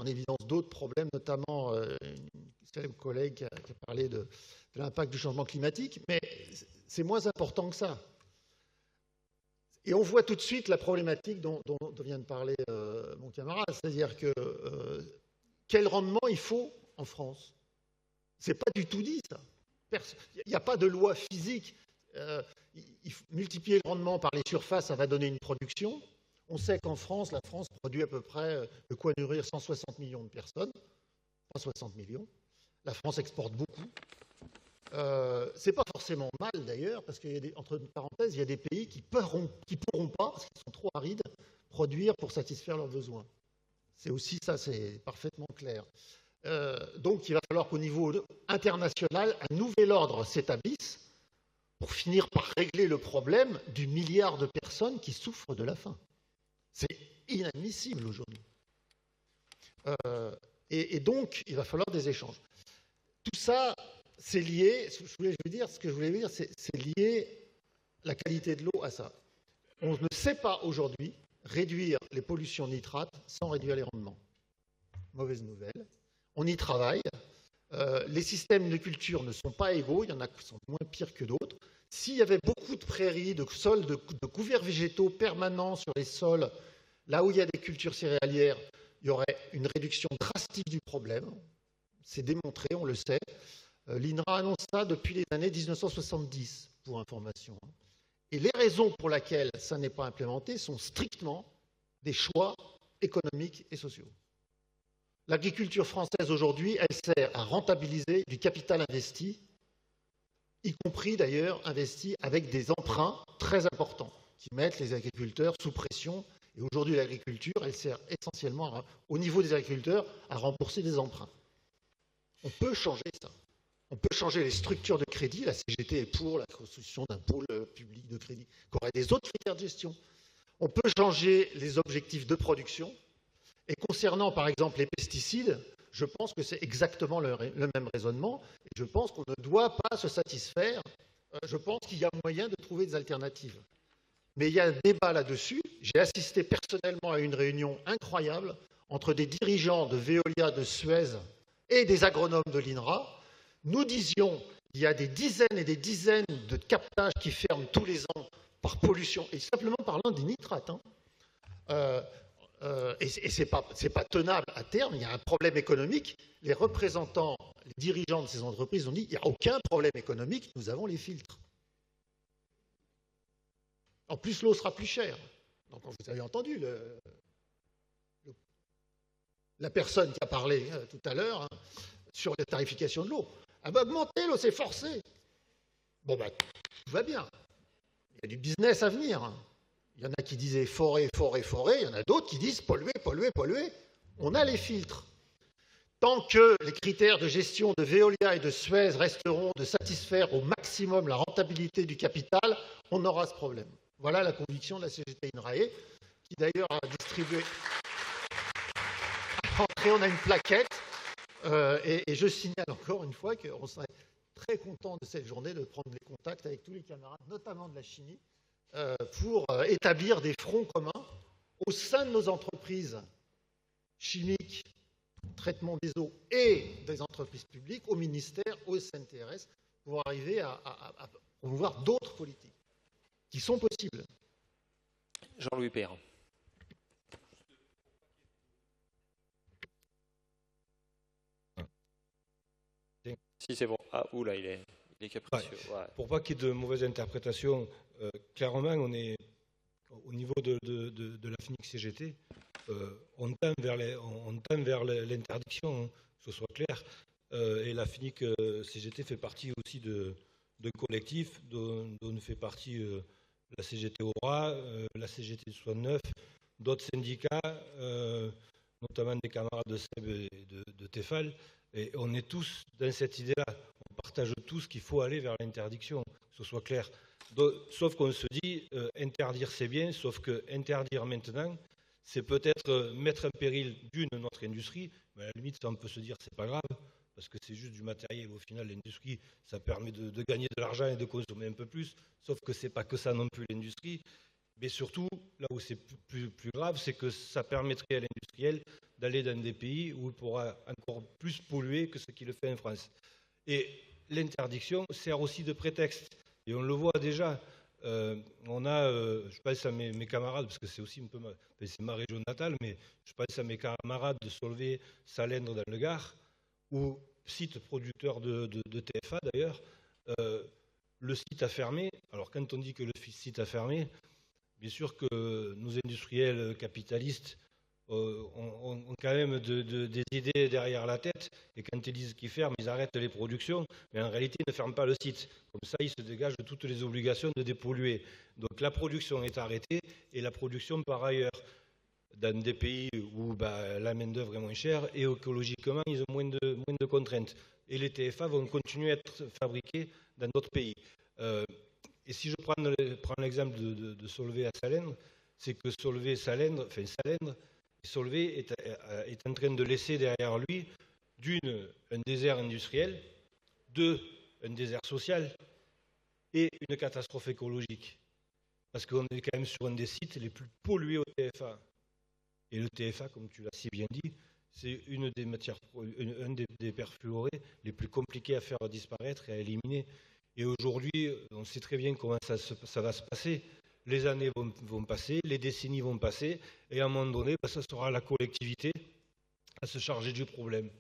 évidence d'autres problèmes, notamment une collègue qui a parlé de l'impact du changement climatique, mais c'est moins important que ça. Et on voit tout de suite la problématique dont vient de parler mon camarade, c'est-à-dire que quel rendement il faut en France. C'est pas du tout dit, ça. Il n'y a pas de loi physique. Multiplier le rendement par les surfaces, ça va donner une production. On sait qu'en France, la France produit à peu près de quoi nourrir 160 millions de personnes. 160 millions. La France exporte beaucoup. C'est pas forcément mal d'ailleurs, parce qu'il y a entre parenthèses, il y a des pays qui pourront pas, parce qu'ils sont trop arides, produire pour satisfaire leurs besoins. C'est aussi ça, c'est parfaitement clair. Donc il va falloir qu'au niveau international, un nouvel ordre s'établisse pour finir par régler le problème du milliard de personnes qui souffrent de la faim. C'est inadmissible aujourd'hui. Et donc, il va falloir des échanges. Tout ça, c'est lié, ce que je voulais dire, c'est lié la qualité de l'eau à ça. On ne sait pas aujourd'hui réduire les pollutions nitrates sans réduire les rendements. Mauvaise nouvelle. On y travaille. Les systèmes de culture ne sont pas égaux, il y en a qui sont moins pires que d'autres. S'il y avait beaucoup de prairies, de sols, de couverts végétaux permanents sur les sols, là où il y a des cultures céréalières, il y aurait une réduction drastique du problème. C'est démontré, on le sait. L'INRA annonce ça depuis les années 1970, pour information. Et les raisons pour lesquelles ça n'est pas implémenté sont strictement des choix économiques et sociaux. L'agriculture française aujourd'hui, elle sert à rentabiliser du capital investi, y compris d'ailleurs investi avec des emprunts très importants qui mettent les agriculteurs sous pression. Et aujourd'hui, l'agriculture, elle sert essentiellement, au niveau des agriculteurs, à rembourser des emprunts. On peut changer ça. On peut changer les structures de crédit. La CGT est pour la constitution d'un pôle public de crédit qui aurait des autres critères de gestion. On peut changer les objectifs de production. Et concernant, par exemple, les pesticides, je pense que c'est exactement le même raisonnement. Et je pense qu'on ne doit pas se satisfaire. Je pense qu'il y a moyen de trouver des alternatives. Mais il y a un débat là-dessus. J'ai assisté personnellement à une réunion incroyable entre des dirigeants de Veolia, de Suez et des agronomes de l'INRA. Nous disions qu'il y a des dizaines et des dizaines de captages qui ferment tous les ans par pollution, et simplement parlant des nitrates. Et ce n'est pas tenable à terme, il y a un problème économique. Les représentants, les dirigeants de ces entreprises ont dit qu'il n'y a aucun problème économique, nous avons les filtres. En plus, l'eau sera plus chère. Donc, vous avez entendu la personne qui a parlé tout à l'heure sur la tarification de l'eau. Elle va augmenter, l'eau, c'est forcé. Bon, tout va bien. Il y a du business à venir. Il y en a qui disaient forêt, forêt, forêt. Il y en a d'autres qui disent polluer, polluer, polluer. On a les filtres. Tant que les critères de gestion de Veolia et de Suez resteront de satisfaire au maximum la rentabilité du capital, on aura ce problème. Voilà la conviction de la CGT INRAE, qui d'ailleurs a distribué. À l'entrée, on a une plaquette. Et je signale encore une fois qu'on serait très content de cette journée de prendre les contacts avec tous les camarades, notamment de la chimie, pour établir des fronts communs au sein de nos entreprises chimiques, traitement des eaux et des entreprises publiques, au ministère, au SNTRS, pour arriver à promouvoir d'autres politiques qui sont possibles. Jean-Louis Perrin. Si c'est bon. Ah, oula, il est capricieux. Ouais. Pour pas qu'il y ait de mauvaises interprétations, clairement, on est au niveau de la FNIC CGT, on tend vers l'interdiction, que ce soit clair. Et la FNIC CGT fait partie aussi de collectifs dont fait partie la CGT Aura, la CGT 69, d'autres syndicats, notamment des camarades de SEB et de Tefal. Et on est tous dans cette idée-là. On partage tous qu'il faut aller vers l'interdiction, que ce soit clair. Sauf qu'on se dit, interdire c'est bien, sauf que interdire maintenant, c'est peut-être mettre en péril notre industrie, mais à la limite, ça on peut se dire c'est pas grave, parce que c'est juste du matériel. Au final, l'industrie, ça permet de gagner de l'argent et de consommer un peu plus, sauf que c'est pas que ça non plus l'industrie. Mais surtout, là où c'est plus grave, c'est que ça permettrait à l'industriel d'aller dans des pays où il pourra encore plus polluer que ce qu'il le fait en France. Et l'interdiction sert aussi de prétexte. Et on le voit déjà. Je pense à mes camarades, parce que c'est aussi un peu c'est ma région natale, mais je pense à mes camarades de Solvay, Salindre dans le Gard, ou site producteur de TFA d'ailleurs. Le site a fermé. Alors quand on dit que le site a fermé, bien sûr que nos industriels capitalistes ont quand même des idées derrière la tête, et quand ils disent qu'ils ferment, ils arrêtent les productions, mais en réalité, ils ne ferment pas le site. Comme ça, ils se dégagent de toutes les obligations de dépolluer. Donc la production est arrêtée, et la production par ailleurs, dans des pays où la main-d'œuvre est moins chère, et écologiquement, ils ont moins de contraintes. Et les TFA vont continuer à être fabriqués dans d'autres pays. Et si je prends l'exemple de Solvay à Salindre, c'est que Solvay est en train de laisser derrière lui, d'une, un désert industriel, deux, un désert social et une catastrophe écologique. Parce qu'on est quand même sur un des sites les plus pollués au TFA. Et le TFA, comme tu l'as si bien dit, c'est une des matières, des perfluorés les plus compliqués à faire disparaître et à éliminer. Et aujourd'hui, on sait très bien comment ça va se passer. Les années vont passer, les décennies vont passer, et à un moment donné, ça sera la collectivité à se charger du problème.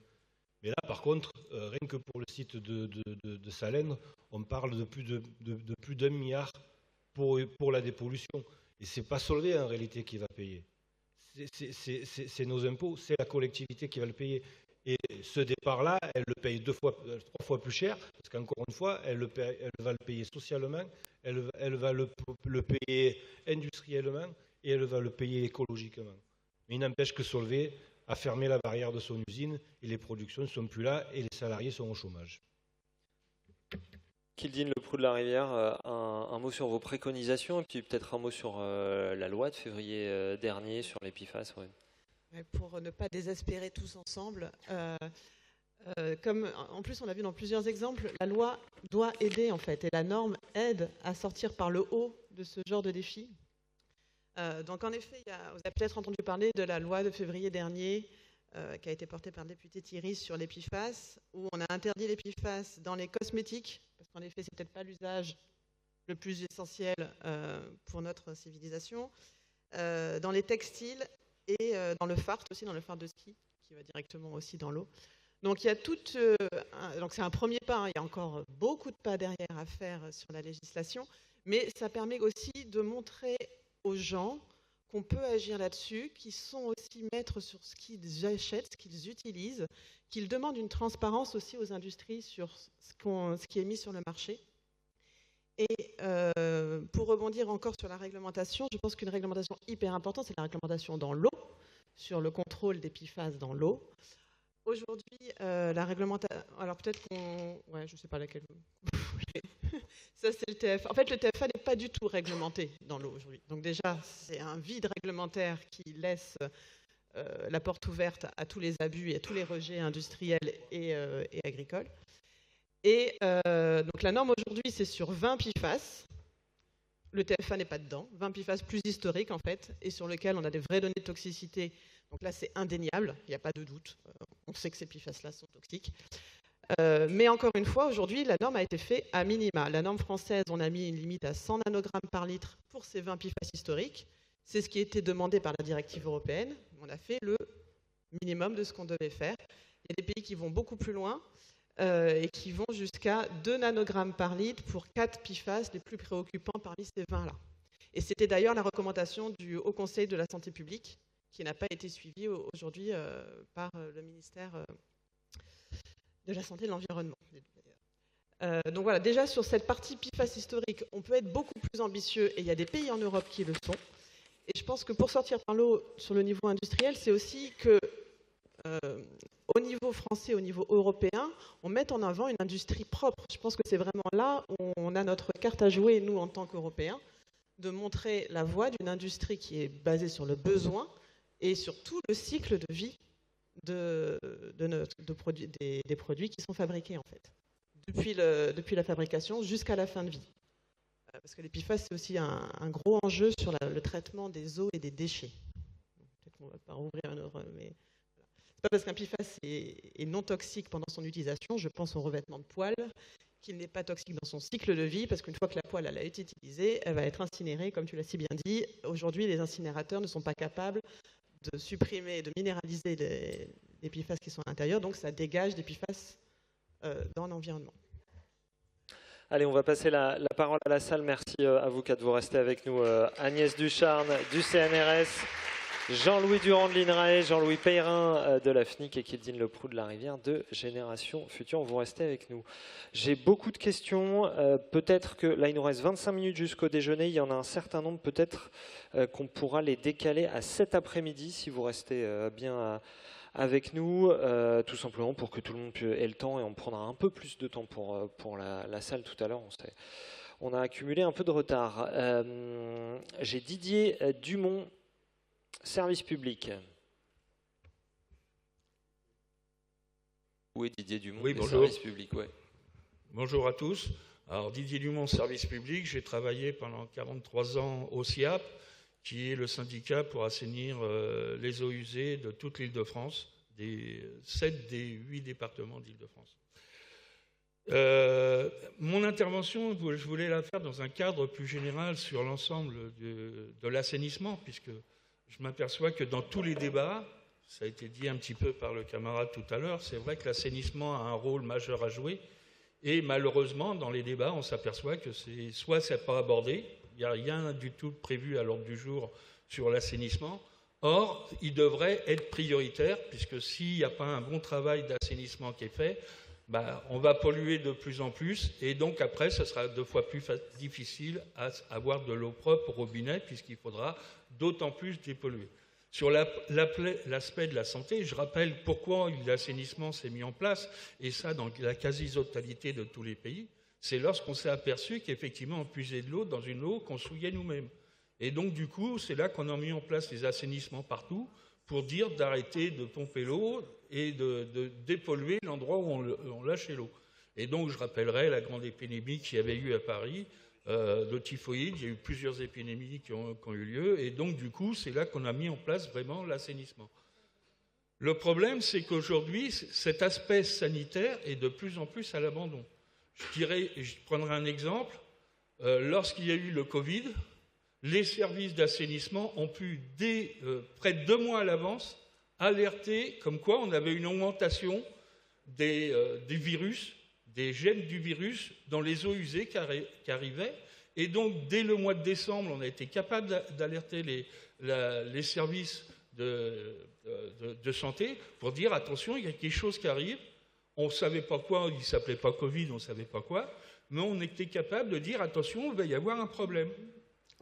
Mais là, par contre, rien que pour le site de Salène, on parle de plus d'1 milliard pour la dépollution. Et ce n'est pas Solvay en réalité qui va payer. C'est nos impôts, c'est la collectivité qui va le payer. Et ce départ-là, elle le paye 3 fois plus cher, parce qu'encore une fois, elle va le payer socialement, elle va le payer industriellement, et elle va le payer écologiquement. Mais il n'empêche que Solvay a fermé la barrière de son usine, et les productions ne sont plus là, et les salariés sont au chômage. Kildine Le Proux de la Rivière, un mot sur vos préconisations, et puis peut-être un mot sur la loi de février dernier sur les PFAS. Ouais. Pour ne pas désespérer tous ensemble, comme en plus on l'a vu dans plusieurs exemples, la loi doit aider en fait, et la norme aide à sortir par le haut de ce genre de défi. Donc en effet, vous avez peut-être entendu parler de la loi de février dernier qui a été portée par le député Thierry sur les PFAS, où on a interdit les PFAS dans les cosmétiques, parce qu'en effet c'est peut-être pas l'usage le plus essentiel pour notre civilisation, dans les textiles, et dans le fart aussi, dans le fart de ski, qui va directement aussi dans l'eau. Donc il y a donc c'est un premier pas, hein, il y a encore beaucoup de pas derrière à faire sur la législation, mais ça permet aussi de montrer aux gens qu'on peut agir là-dessus, qu'ils sont aussi maîtres sur ce qu'ils achètent, ce qu'ils utilisent, qu'ils demandent une transparence aussi aux industries sur ce qui est mis sur le marché. Et pour rebondir encore sur la réglementation, je pense qu'une réglementation hyper importante, c'est la réglementation dans l'eau, sur le contrôle des PFAS dans l'eau. Aujourd'hui, la réglementation... Alors peut-être qu'on... Ouais, je ne sais pas laquelle... Ça, c'est le TFA. En fait, le TFA n'est pas du tout réglementé dans l'eau aujourd'hui. Donc déjà, c'est un vide réglementaire qui laisse la porte ouverte à tous les abus et à tous les rejets industriels et agricoles. Et donc la norme aujourd'hui, c'est sur 20 PFAS. Le TFA n'est pas dedans. 20 PFAS plus historiques, en fait, et sur lesquels on a des vraies données de toxicité. Donc là, c'est indéniable, il n'y a pas de doute. On sait que ces PFAS-là sont toxiques. Mais encore une fois, aujourd'hui, la norme a été faite à minima. La norme française, on a mis une limite à 100 nanogrammes par litre pour ces 20 PFAS historiques. C'est ce qui a été demandé par la directive européenne. On a fait le minimum de ce qu'on devait faire. Il y a des pays qui vont beaucoup plus loin et qui vont jusqu'à 2 nanogrammes par litre pour 4 PFAS les plus préoccupants parmi ces 20-là. Et c'était d'ailleurs la recommandation du Haut Conseil de la santé publique, qui n'a pas été suivie aujourd'hui par le ministère de la Santé et de l'Environnement. Donc voilà, déjà sur cette partie PFAS historique, on peut être beaucoup plus ambitieux, et il y a des pays en Europe qui le sont. Et je pense que pour sortir par l'eau sur le niveau industriel, c'est aussi que au niveau français, au niveau européen, on met en avant une industrie propre. Je pense que c'est vraiment là où on a notre carte à jouer, nous, en tant qu'Européens, de montrer la voie d'une industrie qui est basée sur le besoin et sur tout le cycle de vie des produits qui sont fabriqués, en fait, depuis la fabrication jusqu'à la fin de vie. Parce que les PFAS, c'est aussi un gros enjeu sur le traitement des eaux et des déchets. Peut-être qu'on ne va pas rouvrir un autre, mais... C'est pas parce qu'un PFAS est non toxique pendant son utilisation, je pense au revêtement de poêle, qu'il n'est pas toxique dans son cycle de vie, parce qu'une fois que la poêle a été utilisée, elle va être incinérée, comme tu l'as si bien dit. Aujourd'hui, les incinérateurs ne sont pas capables de supprimer, de minéraliser les PFAS qui sont à l'intérieur, donc ça dégage des PFAS dans l'environnement. Allez, on va passer la parole à la salle. Merci à vous quatre de vous rester avec nous. Agnès Ducharne du CNRS, Jean-Louis Durand de l'INRAE, Jean-Louis Peyrin de la FNIC et Kildine Le Proux de la Rivière de Génération Future. Vous restez avec nous. J'ai beaucoup de questions. Peut-être que là, il nous reste 25 minutes jusqu'au déjeuner. Il y en a un certain nombre. Peut-être qu'on pourra les décaler à cet après-midi si vous restez bien avec nous, tout simplement pour que tout le monde ait le temps, et on prendra un peu plus de temps pour la salle tout à l'heure. On a accumulé un peu de retard. J'ai Didier Dumont, service public. Où est Didier Dumont? Oui, bonjour. Service public, ouais. Bonjour à tous. Alors, Didier Dumont, service public. J'ai travaillé pendant 43 ans au SIAP, qui est le syndicat pour assainir les eaux usées de toute l'Île-de-France, des 7 des 8 départements d'Île-de-France. Mon intervention, je voulais la faire dans un cadre plus général sur l'ensemble de l'assainissement, puisque je m'aperçois que dans tous les débats, ça a été dit un petit peu par le camarade tout à l'heure, c'est vrai que l'assainissement a un rôle majeur à jouer, et malheureusement, dans les débats, on s'aperçoit que soit c'est pas abordé, il n'y a rien du tout prévu à l'ordre du jour sur l'assainissement. Or, il devrait être prioritaire, puisque s'il n'y a pas un bon travail d'assainissement qui est fait, on va polluer de plus en plus, et donc après, ce sera 2 fois plus difficile à avoir de l'eau propre au robinet, puisqu'il faudra d'autant plus dépolluer. Sur l'aspect de la santé, je rappelle pourquoi l'assainissement s'est mis en place, et ça dans la quasi-totalité de tous les pays, c'est lorsqu'on s'est aperçu qu'effectivement on puisait de l'eau dans une eau qu'on souillait nous-mêmes. Et donc du coup, c'est là qu'on a mis en place les assainissements partout, pour dire d'arrêter de pomper l'eau et de dépolluer l'endroit où on lâchait l'eau. Et donc je rappellerai la grande épidémie qu'il y avait eu à Paris, de typhoïde. Il y a eu plusieurs épidémies qui ont eu lieu, et donc du coup c'est là qu'on a mis en place vraiment l'assainissement. Le problème, c'est qu'aujourd'hui cet aspect sanitaire est de plus en plus à l'abandon. Je prendrai un exemple. Lorsqu'il y a eu le Covid, les services d'assainissement ont pu, dès près de 2 mois à l'avance, alerter comme quoi on avait une augmentation des virus, des gènes du virus dans les eaux usées qui arrivaient. Et donc, dès le mois de décembre, on a été capable d'alerter les services de santé pour dire, attention, il y a quelque chose qui arrive. On ne savait pas quoi, il ne s'appelait pas Covid, on ne savait pas quoi, mais on était capable de dire, attention, il va y avoir un problème.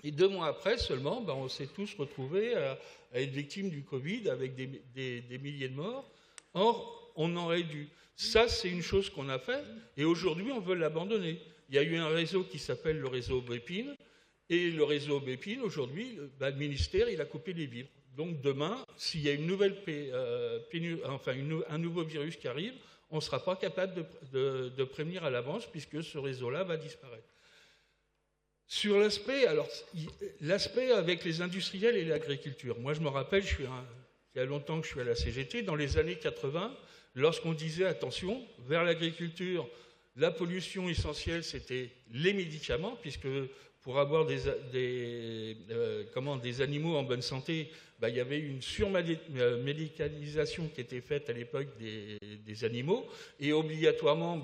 Et 2 mois après seulement, on s'est tous retrouvés à être victimes du Covid avec des milliers de morts. Or, on aurait dû. Ça, c'est une chose qu'on a fait, et aujourd'hui, on veut l'abandonner. Il y a eu un réseau qui s'appelle le réseau Bépine, et le réseau Bépine, aujourd'hui, le ministère, il a coupé les vivres. Donc demain, s'il y a une nouvelle un nouveau virus qui arrive, on ne sera pas capable de prévenir à l'avance, puisque ce réseau-là va disparaître. Sur l'aspect avec les industriels et l'agriculture, moi je me rappelle, il y a longtemps que je suis à la CGT, dans les années 80, lorsqu'on disait attention, vers l'agriculture, la pollution essentielle c'était les médicaments, puisque pour avoir des animaux en bonne santé, il y avait une surmédicalisation qui était faite à l'époque des animaux, et obligatoirement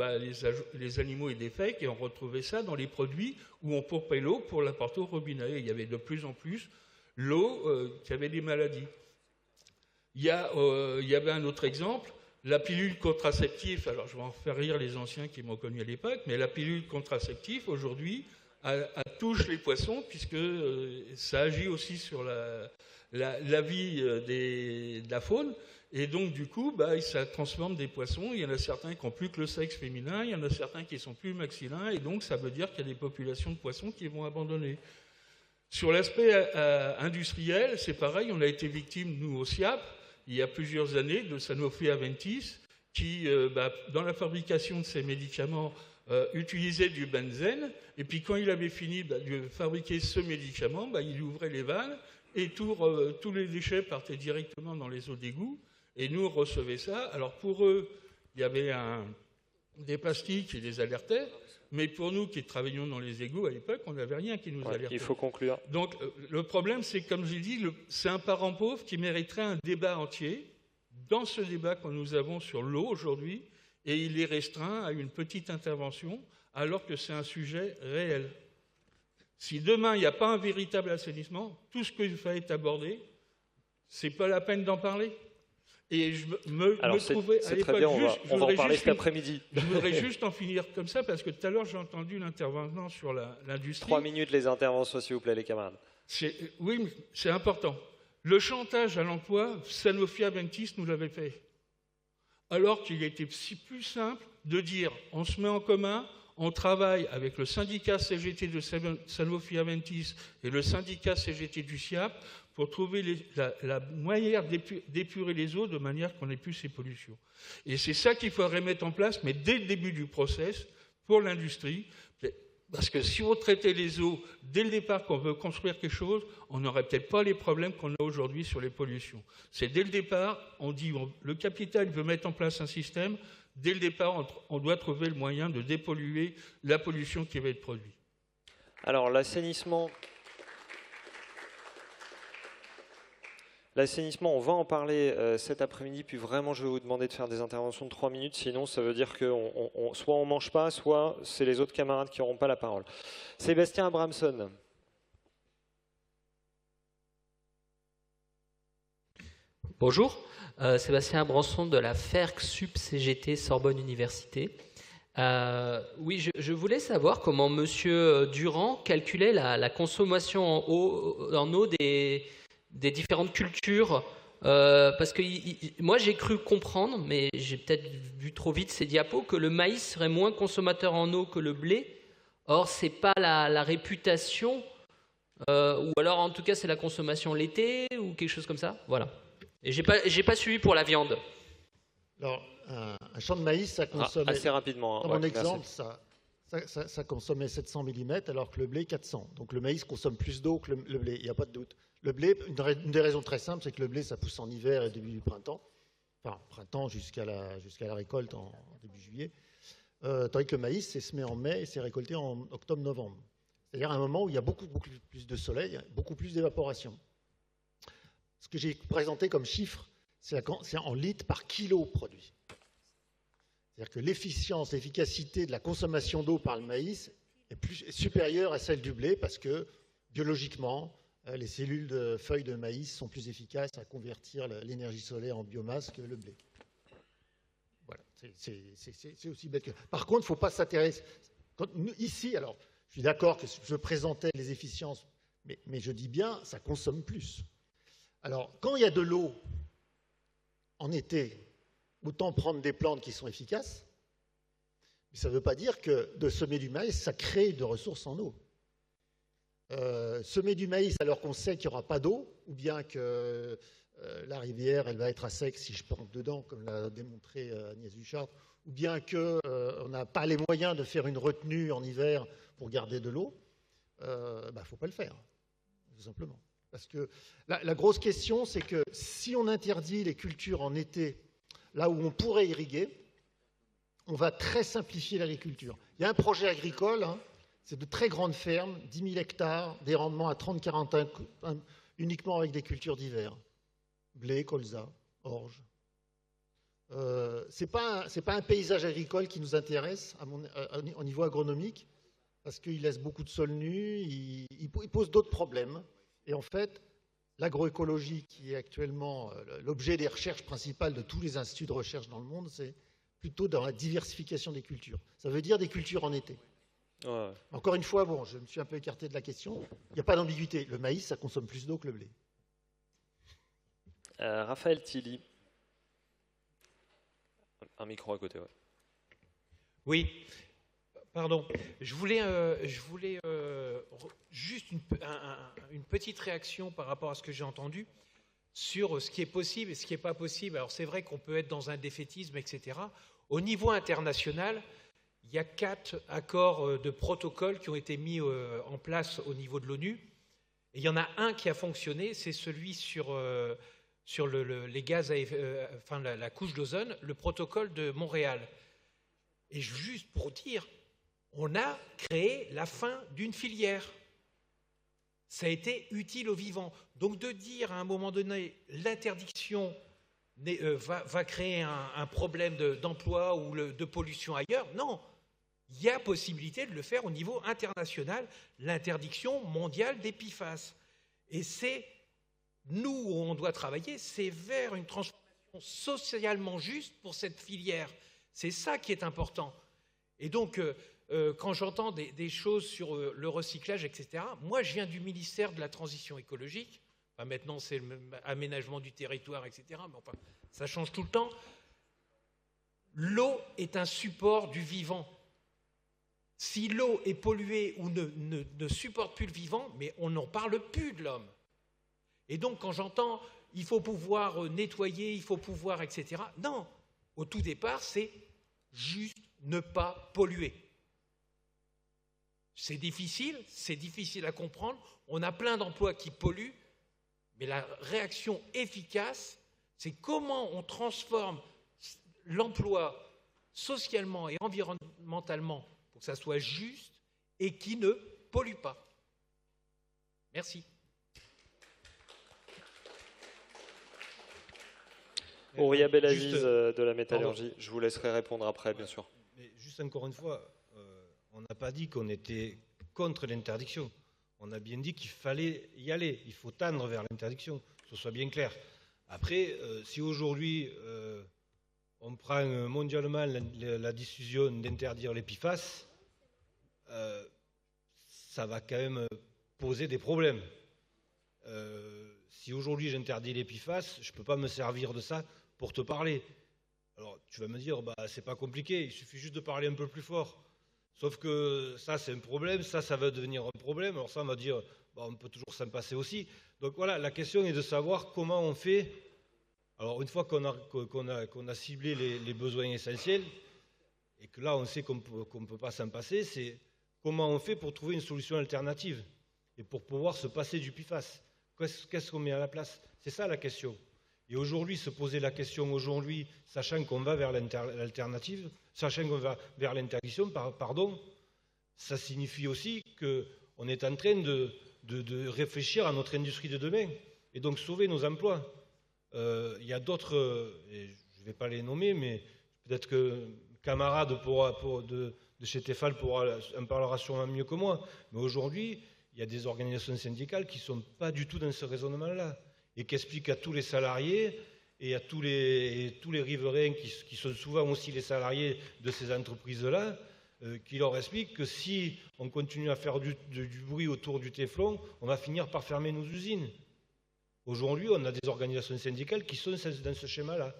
les animaux étaient faits, et on retrouvait ça dans les produits où on pompait l'eau pour l'apporter au robinet. Et il y avait de plus en plus l'eau qui avait des maladies. Il y avait un autre exemple, la pilule contraceptive. Alors je vais en faire rire les anciens qui m'ont connu à l'époque, mais la pilule contraceptive aujourd'hui touche les poissons, puisque ça agit aussi sur la vie de la faune, et donc du coup ça transforme des poissons. Il y en a certains qui n'ont plus que le sexe féminin, il y en a certains qui sont plus masculins, et donc ça veut dire qu'il y a des populations de poissons qui vont abandonner. Sur l'aspect industriel, c'est pareil, on a été victime, nous au SIAP, il y a plusieurs années, de Sanofi Aventis, qui dans la fabrication de ces médicaments utilisait du benzène, et puis quand il avait fini de fabriquer ce médicament, il ouvrait les vannes, et tous les déchets partaient directement dans les eaux d'égout, et nous on recevait ça. Alors pour eux, il y avait des pastilles qui les alertaient, mais pour nous qui travaillions dans les égouts à l'époque, on n'avait rien qui nous alertait. Il faut conclure. Donc le problème, c'est comme j'ai dit, c'est un parent pauvre qui mériterait un débat entier. Dans ce débat que nous avons sur l'eau aujourd'hui, et il est restreint à une petite intervention, alors que c'est un sujet réel. Si demain, il n'y a pas un véritable assainissement, tout ce que vous fallait aborder, ce n'est pas la peine d'en parler. Et je me trouvais à l'époque... On va en parler cet après-midi. Je voudrais juste en finir comme ça, parce que tout à l'heure, j'ai entendu l'intervenant sur l'industrie. 3 minutes les interventions, s'il vous plaît, les camarades. Oui, c'est important. Le chantage à l'emploi, Sanofi Aventis nous l'avait fait. Alors qu'il était plus simple de dire on se met en commun, On travaille avec le syndicat CGT de Sanofi-Aventis et le syndicat CGT du SIAP pour trouver la manière d'épurer les eaux de manière qu'on n'ait plus ces pollutions. Et c'est ça qu'il faudrait mettre en place, mais dès le début du process, pour l'industrie. Parce que si on traitait les eaux dès le départ qu'on veut construire quelque chose, on n'aurait peut-être pas les problèmes qu'on a aujourd'hui sur les pollutions. C'est dès le départ, on dit le capital veut mettre en place un système, dès le départ, on doit trouver le moyen de dépolluer la pollution qui va être produite. Alors l'assainissement... L'assainissement, on va en parler cet après-midi, puis vraiment je vais vous demander de faire des interventions de 3 minutes, sinon ça veut dire que soit on ne mange pas, soit c'est les autres camarades qui n'auront pas la parole. Sébastien Abramson. Bonjour, Sébastien Abramson de la FERC Sup CGT Sorbonne Université. Oui, je voulais savoir comment M. Durand calculait la consommation en eau des différentes cultures, parce que moi j'ai cru comprendre, mais j'ai peut-être vu trop vite ces diapos, que le maïs serait moins consommateur en eau que le blé. Or, c'est pas la réputation, ou alors en tout cas c'est la consommation l'été, ou quelque chose comme ça. Voilà. Et j'ai pas suivi pour la viande. Alors, un champ de maïs, ça consomme... assez rapidement. Dans mon exemple, ça consommait 700 mm, alors que le blé, 400. Donc le maïs consomme plus d'eau que le blé, il n'y a pas de doute. Le blé, une des raisons très simples, c'est que le blé, ça pousse en hiver et début du printemps. Enfin, printemps jusqu'à la récolte en début juillet. Tandis que le maïs, c'est semé en mai et c'est récolté en octobre-novembre. C'est-à-dire à un moment où il y a beaucoup plus de soleil, beaucoup plus d'évaporation. Ce que j'ai présenté comme chiffre, c'est en litres par kilo produit. C'est-à-dire que l'efficacité de la consommation d'eau par le maïs est supérieure à celle du blé parce que, biologiquement, les cellules de feuilles de maïs sont plus efficaces à convertir l'énergie solaire en biomasse que le blé. Voilà, c'est aussi bête que... Par contre, il ne faut pas s'intéresser... Ici, alors, je suis d'accord que je présentais les efficiences, mais je dis bien, ça consomme plus. Alors, quand il y a de l'eau en été, autant prendre des plantes qui sont efficaces, mais ça ne veut pas dire que de semer du maïs, ça crée de ressources en eau. Semer du maïs alors qu'on sait qu'il n'y aura pas d'eau, ou bien que la rivière elle va être à sec si je plante dedans, comme l'a démontré Agnès Bouchard, ou bien qu'on n'a pas les moyens de faire une retenue en hiver pour garder de l'eau, il ne faut pas le faire, tout simplement. Parce que la grosse question, c'est que si on interdit les cultures en été, là où on pourrait irriguer, on va très simplifier l'agriculture. Il y a un projet agricole, c'est de très grandes fermes, 10 000 hectares, des rendements à 30-40 uniquement avec des cultures d'hiver. Blé, colza, orge. C'est pas un paysage agricole qui nous intéresse au niveau agronomique, parce qu'il laisse beaucoup de sol nu, il pose d'autres problèmes. Et en fait, l'agroécologie, qui est actuellement l'objet des recherches principales de tous les instituts de recherche dans le monde, c'est plutôt dans la diversification des cultures. Ça veut dire des cultures en été. Ouais. Encore une fois, bon, je me suis un peu écarté de la question. Il n'y a pas d'ambiguïté. Le maïs, ça consomme plus d'eau que le blé. Raphaël Tilly. Un micro à côté, ouais. Oui, pardon. Je voulais juste une petite réaction par rapport à ce que j'ai entendu sur ce qui est possible et ce qui n'est pas possible. Alors c'est vrai qu'on peut être dans un défaitisme, etc. Au niveau international, il y a 4 accords de protocole qui ont été mis en place au niveau de l'ONU. Et il y en a un qui a fonctionné, c'est celui sur les gaz à effet, la couche d'ozone, le protocole de Montréal. Et juste pour dire, on a créé la fin d'une filière. Ça a été utile aux vivants. Donc de dire à un moment donné, l'interdiction va créer un problème d'emploi ou de pollution ailleurs, non. Il y a possibilité de le faire au niveau international, l'interdiction mondiale des PFAS. Et c'est nous où on doit travailler, c'est vers une transformation socialement juste pour cette filière. C'est ça qui est important. Et donc, quand j'entends des choses sur le recyclage, etc., moi, je viens du ministère de la Transition écologique. Enfin, maintenant, c'est l'aménagement du territoire, etc. Mais enfin, ça change tout le temps. L'eau est un support du vivant. Si l'eau est polluée ou ne supporte plus le vivant, mais on n'en parle plus de l'homme. Et donc, quand j'entends « il faut pouvoir nettoyer, il faut pouvoir, etc. », non, au tout départ, c'est juste ne pas polluer. C'est difficile à comprendre. On a plein d'emplois qui polluent, mais la réaction efficace, c'est comment on transforme l'emploi socialement et environnementalement pour que ça soit juste et qui ne pollue pas. Merci. Auria Belaziz de la métallurgie. Je vous laisserai répondre après, bien sûr. Mais juste encore une fois, on n'a pas dit qu'on était contre l'interdiction. On a bien dit qu'il fallait y aller. Il faut tendre vers l'interdiction, que ce soit bien clair. Après, si aujourd'hui on prend mondialement la décision d'interdire les PFAS, ça va quand même poser des problèmes. Si aujourd'hui j'interdis les PFAS, je ne peux pas me servir de ça pour te parler. Alors tu vas me dire, bah, c'est pas compliqué, il suffit juste de parler un peu plus fort. Sauf que ça c'est un problème, ça va devenir un problème. Alors ça on va dire, bah, on peut toujours s'en passer aussi. Donc voilà, la question est de savoir comment on fait. Alors une fois qu'on a ciblé les besoins essentiels, et que là on sait qu'on ne peut pas s'en passer, c'est comment on fait pour trouver une solution alternative et pour pouvoir se passer du PFAS. Qu'est-ce qu'on met à la place? C'est ça la question. Et aujourd'hui, se poser la question aujourd'hui, sachant qu'on va vers l'alternative, sachant qu'on va vers l'interdiction, pardon, ça signifie aussi qu'on est en train de réfléchir à notre industrie de demain et donc sauver nos emplois. Il y a d'autres, et je ne vais pas les nommer, mais peut-être que camarade de chez Tefal en parlera sûrement mieux que moi. Mais aujourd'hui, il y a des organisations syndicales qui ne sont pas du tout dans ce raisonnement-là et qui expliquent à tous les salariés et à tous les riverains qui sont souvent aussi les salariés de ces entreprises-là, qui leur expliquent que si on continue à faire du bruit autour du téflon, on va finir par fermer nos usines. Aujourd'hui, on a des organisations syndicales qui sont dans ce schéma-là.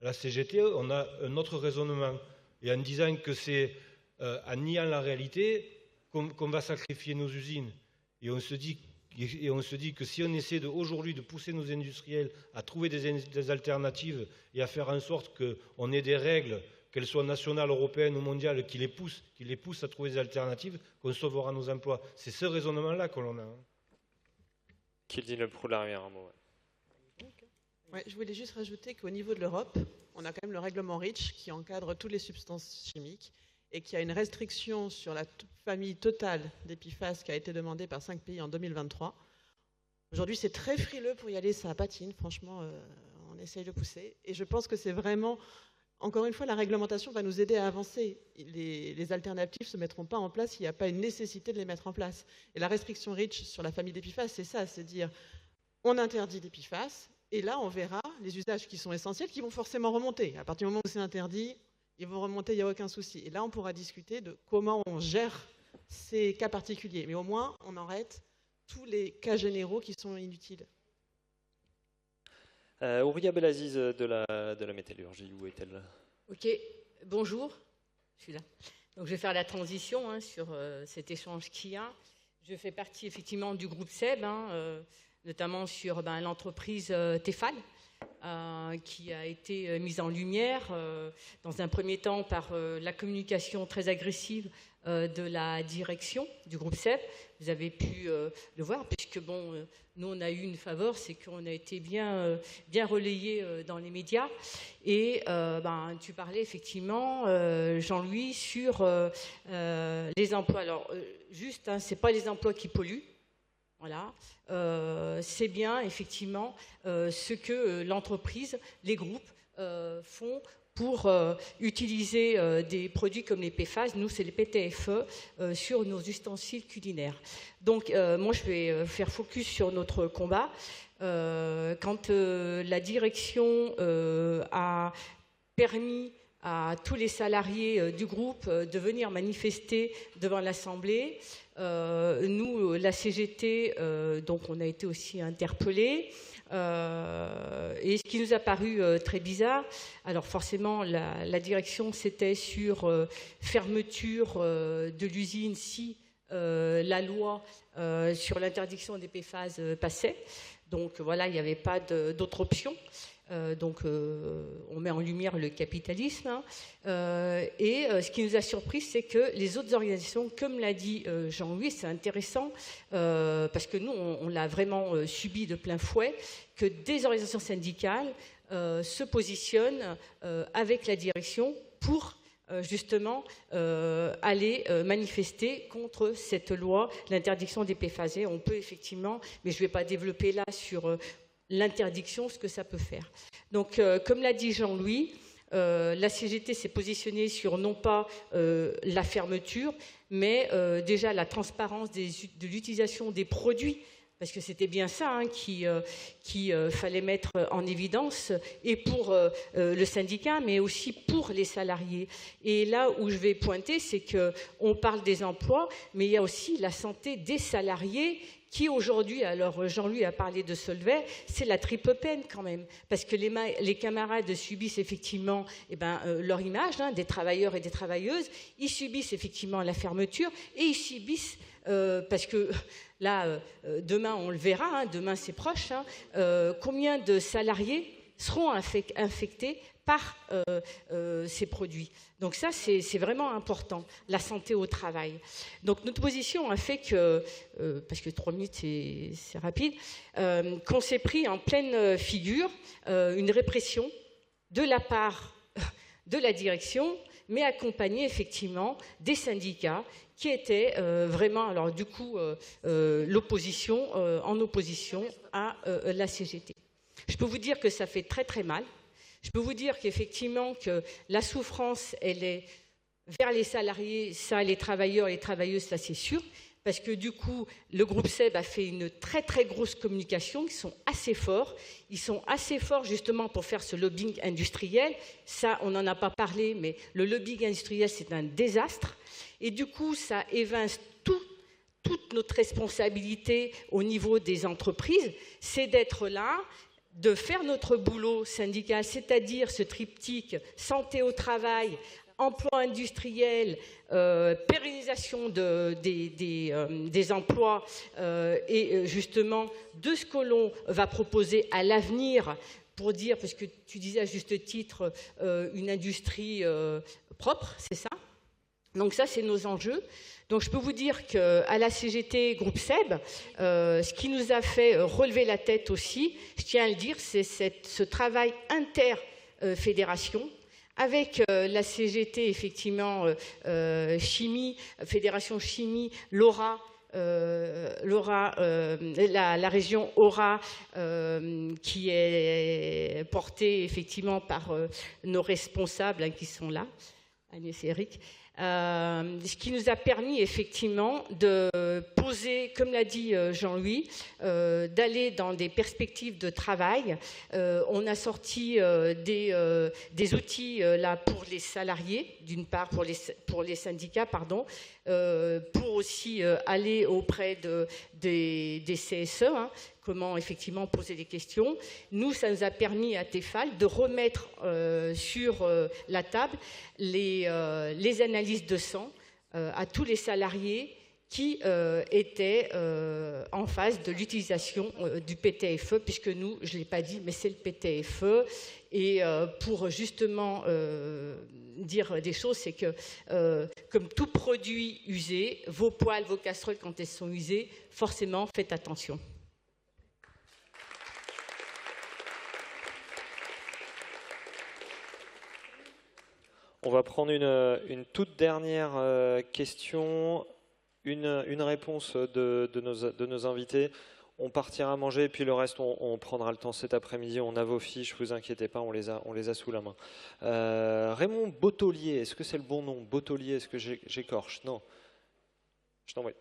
À la CGT, on a un autre raisonnement. Et en disant que c'est en niant la réalité qu'on va sacrifier nos usines. Et on se dit que si on essaie aujourd'hui de pousser nos industriels à trouver des alternatives et à faire en sorte qu'on ait des règles, qu'elles soient nationales, européennes ou mondiales, qui les poussent à trouver des alternatives, qu'on sauvera nos emplois. C'est ce raisonnement-là que l'on a. Kildin Le Proularière, un mot. Ouais, je voulais juste rajouter qu'au niveau de l'Europe, on a quand même le règlement REACH qui encadre toutes les substances chimiques et qui a une restriction sur la famille totale des PFAS qui a été demandée par 5 pays en 2023. Aujourd'hui, c'est très frileux pour y aller, ça patine, franchement, on essaye de pousser. Et je pense que c'est vraiment, encore une fois, la réglementation va nous aider à avancer. Les alternatives ne se mettront pas en place s'il n'y a pas une nécessité de les mettre en place. Et la restriction REACH sur la famille des PFAS, c'est ça, c'est dire, on interdit des PFAS, et là, on verra les usages qui sont essentiels, qui vont forcément remonter. À partir du moment où c'est interdit, ils vont remonter, il n'y a aucun souci. Et là, on pourra discuter de comment on gère ces cas particuliers. Mais au moins, on arrête tous les cas généraux qui sont inutiles. Auria Belaziz de la métallurgie, où est-elle? Ok, bonjour, je suis là. Donc, je vais faire la transition sur cet échange qu'il y a. Je fais partie effectivement du groupe SEB, notamment sur l'entreprise Tefal, qui a été mise en lumière dans un premier temps par la communication très agressive de la direction du groupe SEB. Vous avez pu le voir, puisque nous on a eu une faveur, c'est qu'on a été bien relayé dans les médias. Et tu parlais effectivement, Jean-Louis, sur les emplois. Alors juste, c'est pas les emplois qui polluent. Voilà, c'est bien effectivement ce que l'entreprise, les groupes font pour utiliser des produits comme les PFAS, nous c'est les PTFE, sur nos ustensiles culinaires. Donc moi je vais faire focus sur notre combat. Quand la direction a permis à tous les salariés du groupe de venir manifester devant l'Assemblée, nous, la CGT, donc on a été aussi interpellés. Et ce qui nous a paru très bizarre, alors forcément la direction c'était sur fermeture de l'usine si la loi sur l'interdiction des PFAS passait. Donc voilà, il n'y avait pas d'autre option. Donc on met en lumière le capitalisme. Hein. Et ce qui nous a surpris, c'est que les autres organisations, comme l'a dit Jean-Louis, c'est intéressant parce que nous, on l'a vraiment subi de plein fouet, que des organisations syndicales se positionnent avec la direction pour justement aller manifester contre cette loi, l'interdiction des PFAS. On peut effectivement, mais je ne vais pas développer là sur l'interdiction, ce que ça peut faire. Donc, comme l'a dit Jean-Louis, la CGT s'est positionnée sur non pas la fermeture, mais déjà la transparence de l'utilisation des produits, parce que c'était bien ça hein, qu'il fallait mettre en évidence, et pour le syndicat, mais aussi pour les salariés. Et là où je vais pointer, c'est qu'on parle des emplois, mais il y a aussi la santé des salariés qui aujourd'hui, alors Jean-Louis a parlé de Solvay, c'est la triple peine quand même, parce que les camarades subissent effectivement leur image, hein, des travailleurs et des travailleuses, ils subissent effectivement la fermeture, et ils subissent, parce que là, demain on le verra, hein, demain c'est proche, hein, combien de salariés seront infectés par ces produits. Donc ça, c'est vraiment important, la santé au travail. Donc notre position a fait que, parce que 3 minutes c'est rapide, qu'on s'est pris en pleine figure une répression de la part de la direction, mais accompagnée effectivement des syndicats qui étaient vraiment, alors du coup, l'opposition, en opposition à la CGT. Je peux vous dire que ça fait très très mal. Je peux vous dire qu'effectivement, que la souffrance, elle est vers les salariés, ça, les travailleurs et les travailleuses, ça c'est sûr, parce que du coup, le groupe SEB a fait une très très grosse communication, ils sont assez forts justement pour faire ce lobbying industriel. Ça, on n'en a pas parlé, mais le lobbying industriel, c'est un désastre. Et du coup, ça évince toute notre responsabilité au niveau des entreprises, c'est d'être là, de faire notre boulot syndical, c'est-à-dire ce triptyque santé au travail, emploi industriel, pérennisation des emplois et justement de ce que l'on va proposer à l'avenir pour dire, parce que tu disais à juste titre, une industrie propre, c'est ça? Donc ça, c'est nos enjeux. Donc je peux vous dire qu'à la CGT Groupe SEB, ce qui nous a fait relever la tête aussi, je tiens à le dire, c'est ce travail inter-fédération avec la CGT, effectivement, chimie, fédération chimie, l'ORA, la région Aura, qui est portée effectivement par nos responsables hein, qui sont là, Agnès et Eric. Ce qui nous a permis effectivement de poser, comme l'a dit Jean-Louis, d'aller dans des perspectives de travail. On a sorti des outils là pour les salariés, d'une part pour les syndicats, pardon, pour aussi aller auprès des CSE, hein, comment effectivement poser des questions. Nous, ça nous a permis à Tefal de remettre sur la table les analyses de sang à tous les salariés qui étaient en phase de l'utilisation du PTFE, puisque nous, je ne l'ai pas dit, mais c'est le PTFE. Et pour justement dire des choses, c'est que comme tout produit usé, vos poêles, vos casseroles, quand elles sont usées, forcément, faites attention. On va prendre une toute dernière question, une réponse de nos invités. On partira manger et puis le reste, on prendra le temps cet après-midi. On a vos fiches, vous inquiétez pas, on les a sous la main. Raymond Bottolier, est-ce que c'est le bon nom? Bottolier, est-ce que j'écorche? Non. Je t'en prie.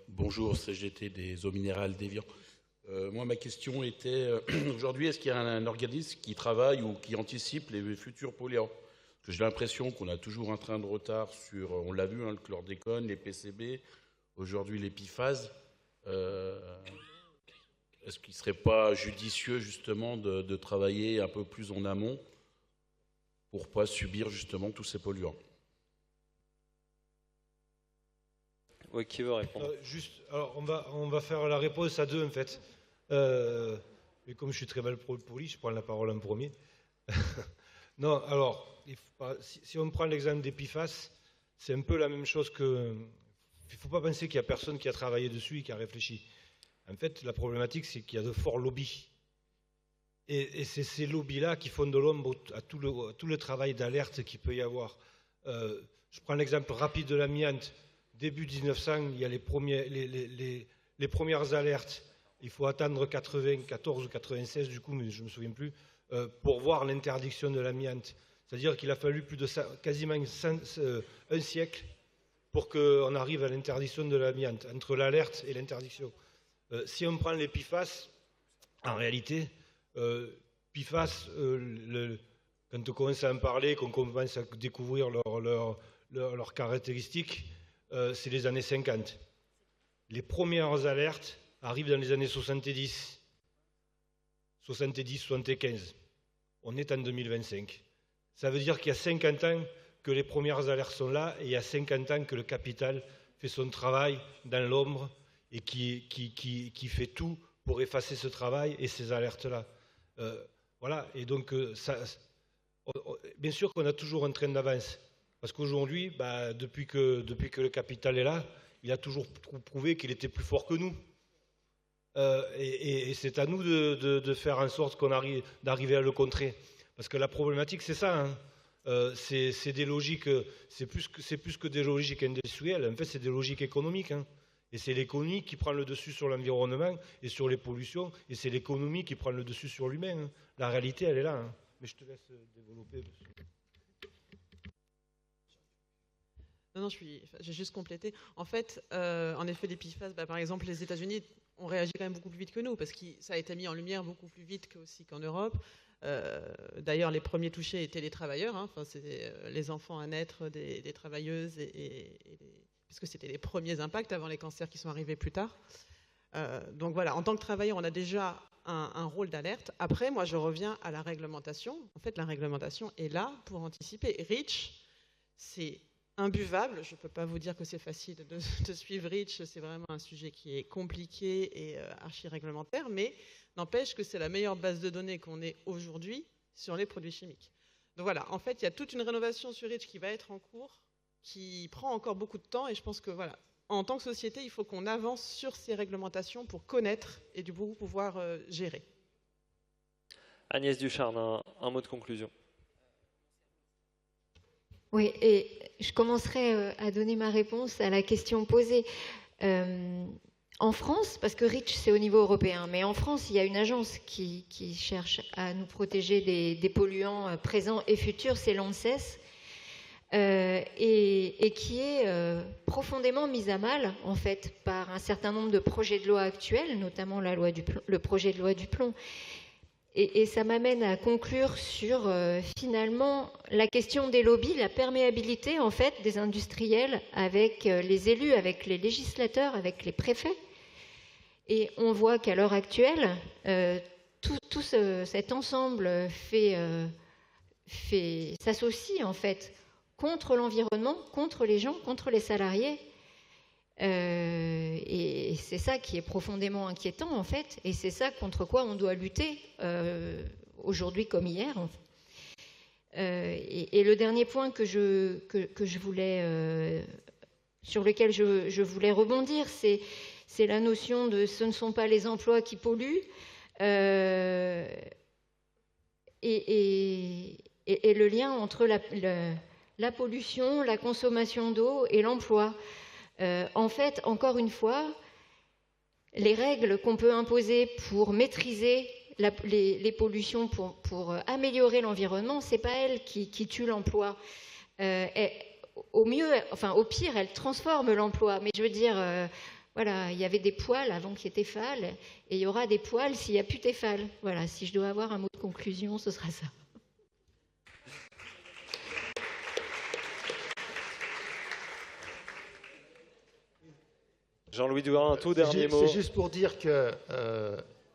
Bonjour, CGT des eaux minérales d'Évian. Moi, ma question était, aujourd'hui, est-ce qu'il y a un organisme qui travaille ou qui anticipe les futurs polluants? que j'ai l'impression qu'on a toujours un train de retard sur, on l'a vu, hein, le chlordécone, les PCB, aujourd'hui les PFAS. Est-ce qu'il ne serait pas judicieux justement de travailler un peu plus en amont pour ne pas subir justement tous ces polluants? Oui, qui veut répondre? Alors on va faire la réponse à deux en fait. Mais comme je suis très mal poli, je prends la parole en premier. Non, alors, si on prend l'exemple des PFAS, c'est un peu la même chose que... Il ne faut pas penser qu'il n'y a personne qui a travaillé dessus et qui a réfléchi. En fait, la problématique, c'est qu'il y a de forts lobbies. Et c'est ces lobbies-là qui font de l'ombre à tout le travail d'alerte qu'il peut y avoir. Je prends l'exemple rapide de l'amiante. Début 1900, il y a les premières alertes. Il faut attendre 94 ou 96, du coup, mais je ne me souviens plus, pour voir l'interdiction de l'amiante. C'est-à-dire qu'il a fallu plus de quasiment un siècle pour qu'on arrive à l'interdiction de l'amiante, entre l'alerte et l'interdiction. Si on prend les PFAS, en réalité, PFAS, quand on commence à en parler, qu'on commence à découvrir leurs caractéristiques, c'est les années 50. Les premières alertes arrivent dans les années 70, 75. On est en 2025. Ça veut dire qu'il y a 50 ans que les premières alertes sont là et il y a 50 ans que le capital fait son travail dans l'ombre et qui fait tout pour effacer ce travail et ces alertes-là. Voilà, et donc, bien sûr qu'on a toujours un train d'avance. Parce qu'aujourd'hui, depuis que le capital est là, il a toujours prouvé qu'il était plus fort que nous. Et c'est à nous de faire en sorte d'arriver à le contrer. Parce que la problématique, c'est ça. Hein. C'est des logiques, c'est plus que des logiques industrielles. En fait, c'est des logiques économiques. Hein. Et c'est l'économie qui prend le dessus sur l'environnement et sur les pollutions. Et c'est l'économie qui prend le dessus sur l'humain. Hein. La réalité, elle est là. Hein. Mais je te laisse développer. Non, j'ai juste complété. En fait, en effet, les PFAS, par exemple, les États-Unis ont réagi quand même beaucoup plus vite que nous, parce que ça a été mis en lumière beaucoup plus vite aussi qu'en Europe. D'ailleurs, les premiers touchés étaient les travailleurs, hein. Enfin, c'était les enfants à naître des travailleuses, puisque c'était les premiers impacts avant les cancers qui sont arrivés plus tard. Donc voilà, en tant que travailleur, on a déjà un rôle d'alerte. Après, moi, je reviens à la réglementation. En fait, la réglementation est là pour anticiper. REACH, c'est imbuvable. Je ne peux pas vous dire que c'est facile de suivre REACH. C'est vraiment un sujet qui est compliqué et archi-réglementaire, mais n'empêche que c'est la meilleure base de données qu'on ait aujourd'hui sur les produits chimiques. Donc voilà, en fait, il y a toute une rénovation sur REACH qui va être en cours, qui prend encore beaucoup de temps, et je pense que voilà, en tant que société, il faut qu'on avance sur ces réglementations pour connaître et du coup pouvoir gérer. Agnès Ducharne, un mot de conclusion. Oui, et je commencerai à donner ma réponse à la question posée. En France, parce que REACH c'est au niveau européen, mais en France il y a une agence qui cherche à nous protéger des polluants présents et futurs, c'est l'ANSES, et qui est profondément mise à mal en fait par un certain nombre de projets de loi actuels, notamment le projet de loi du plomb. Et ça m'amène à conclure sur finalement la question des lobbies, la perméabilité en fait des industriels avec les élus, avec les législateurs, avec les préfets. Et on voit qu'à l'heure actuelle, tout cet ensemble s'associe en fait contre l'environnement, contre les gens, contre les salariés. Et c'est ça qui est profondément inquiétant en fait, et c'est ça contre quoi on doit lutter aujourd'hui comme hier. Et le dernier point que je voulais, sur lequel je voulais rebondir, c'est la notion de ce ne sont pas les emplois qui polluent, et le lien entre la pollution, la consommation d'eau et l'emploi. En fait, encore une fois, les règles qu'on peut imposer pour maîtriser les pollutions, pour améliorer l'environnement, ce n'est pas elles qui tuent l'emploi. Au pire, elles transforment l'emploi. Mais je veux dire, voilà, il y avait des poêles avant qu'il y ait Tefal, et il y aura des poêles s'il n'y a plus Tefal. Voilà, si je dois avoir un mot de conclusion, ce sera ça. Jean-Louis Dourin, un tout dernier mot. C'est juste pour dire que,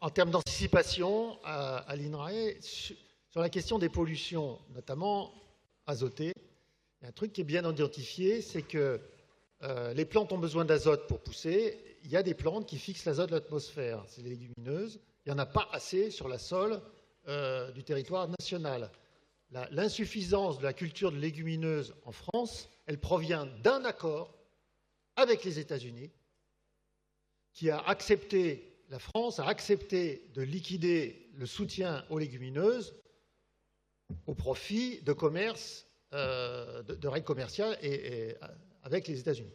en termes d'anticipation, à l'INRAE, sur la question des pollutions, notamment azotées, il y a un truc qui est bien identifié, c'est que les plantes ont besoin d'azote pour pousser. Il y a des plantes qui fixent l'azote de l'atmosphère, c'est les légumineuses. Il n'y en a pas assez sur la sol du territoire national. L'insuffisance de la culture de légumineuses en France, elle provient d'un accord avec les États-Unis qui a accepté, la France a accepté de liquider le soutien aux légumineuses au profit de commerce, de règles commerciales et avec les États-Unis.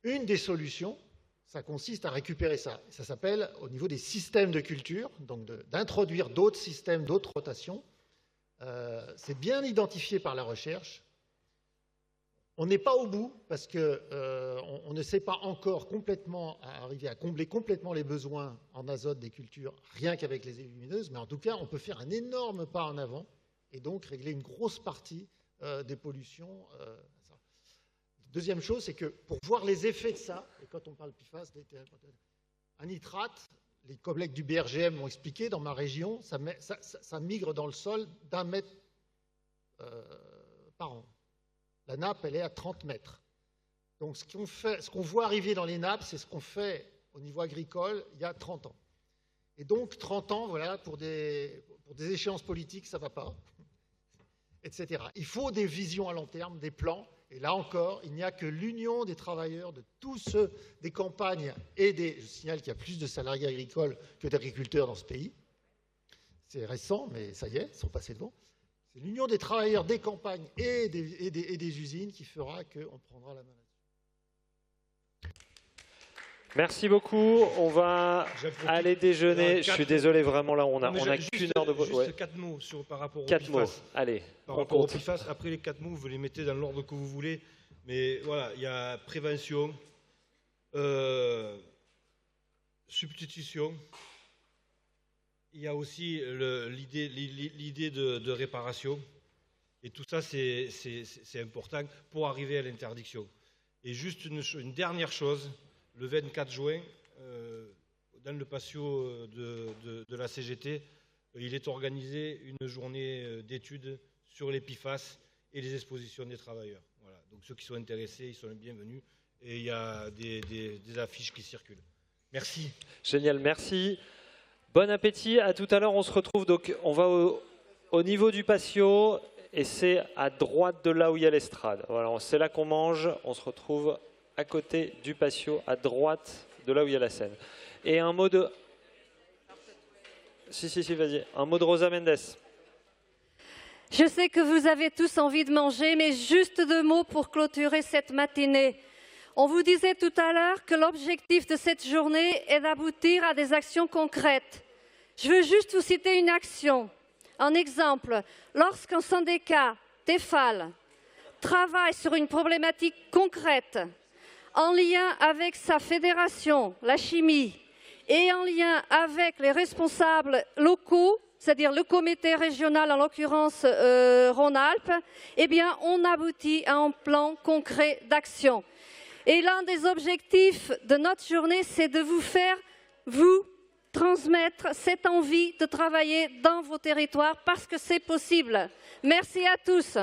Une des solutions, ça consiste à récupérer ça. Ça s'appelle, au niveau des systèmes de culture, donc d'introduire d'autres systèmes, d'autres rotations. C'est bien identifié par la recherche. On n'est pas au bout parce qu'on ne sait pas encore complètement arriver à combler complètement les besoins en azote des cultures, rien qu'avec les légumineuses, mais en tout cas, on peut faire un énorme pas en avant et donc régler une grosse partie des pollutions. Deuxième chose, c'est que pour voir les effets de ça, et quand on parle PFAS, un nitrate, les collègues du BRGM m'ont expliqué, dans ma région, ça migre dans le sol d'1 mètre par an. La nappe, elle est à 30 mètres. Donc, ce qu'on voit arriver dans les nappes, c'est ce qu'on fait au niveau agricole il y a 30 ans. Et donc, 30 ans, voilà, pour des échéances politiques, ça ne va pas, etc. Il faut des visions à long terme, des plans. Et là encore, il n'y a que l'union des travailleurs de tous ceux des campagnes et je signale qu'il y a plus de salariés agricoles que d'agriculteurs dans ce pays. C'est récent, mais ça y est, ils sont passés devant. C'est l'union des travailleurs des campagnes et des usines qui fera qu'on prendra la main là-dessus. Merci beaucoup. On va aller déjeuner. Je suis désolé, vraiment, là, on a qu'une heure de... Juste 4 mots par rapport au 4 mots, allez. Par rapport au PFAS, après les 4 mots, vous les mettez dans l'ordre que vous voulez. Mais voilà, il y a prévention, substitution. Il y a aussi l'idée de réparation. Et tout ça, c'est important pour arriver à l'interdiction. Et juste une dernière chose, le 24 juin, dans le patio de la CGT, il est organisé une journée d'études sur les PFAS et les expositions des travailleurs. Voilà. Donc ceux qui sont intéressés, ils sont les bienvenus. Et il y a des affiches qui circulent. Merci. Génial, merci. Bon appétit, à tout à l'heure. On se retrouve, donc on va au niveau du patio et c'est à droite de là où il y a l'estrade. Voilà, c'est là qu'on mange. On se retrouve à côté du patio, à droite de là où il y a la scène. Et un mot de... Si, vas-y. Un mot de Rosa Mendes. Je sais que vous avez tous envie de manger, mais juste 2 mots pour clôturer cette matinée. On vous disait tout à l'heure que l'objectif de cette journée est d'aboutir à des actions concrètes. Je veux juste vous citer une action. Un exemple, lorsqu'un syndicat, TEFAL, travaille sur une problématique concrète, en lien avec sa fédération, la chimie, et en lien avec les responsables locaux, c'est-à-dire le comité régional, en l'occurrence Rhône-Alpes, eh bien, on aboutit à un plan concret d'action. Et l'un des objectifs de notre journée, c'est de vous faire, vous, transmettre cette envie de travailler dans vos territoires parce que c'est possible. Merci à tous.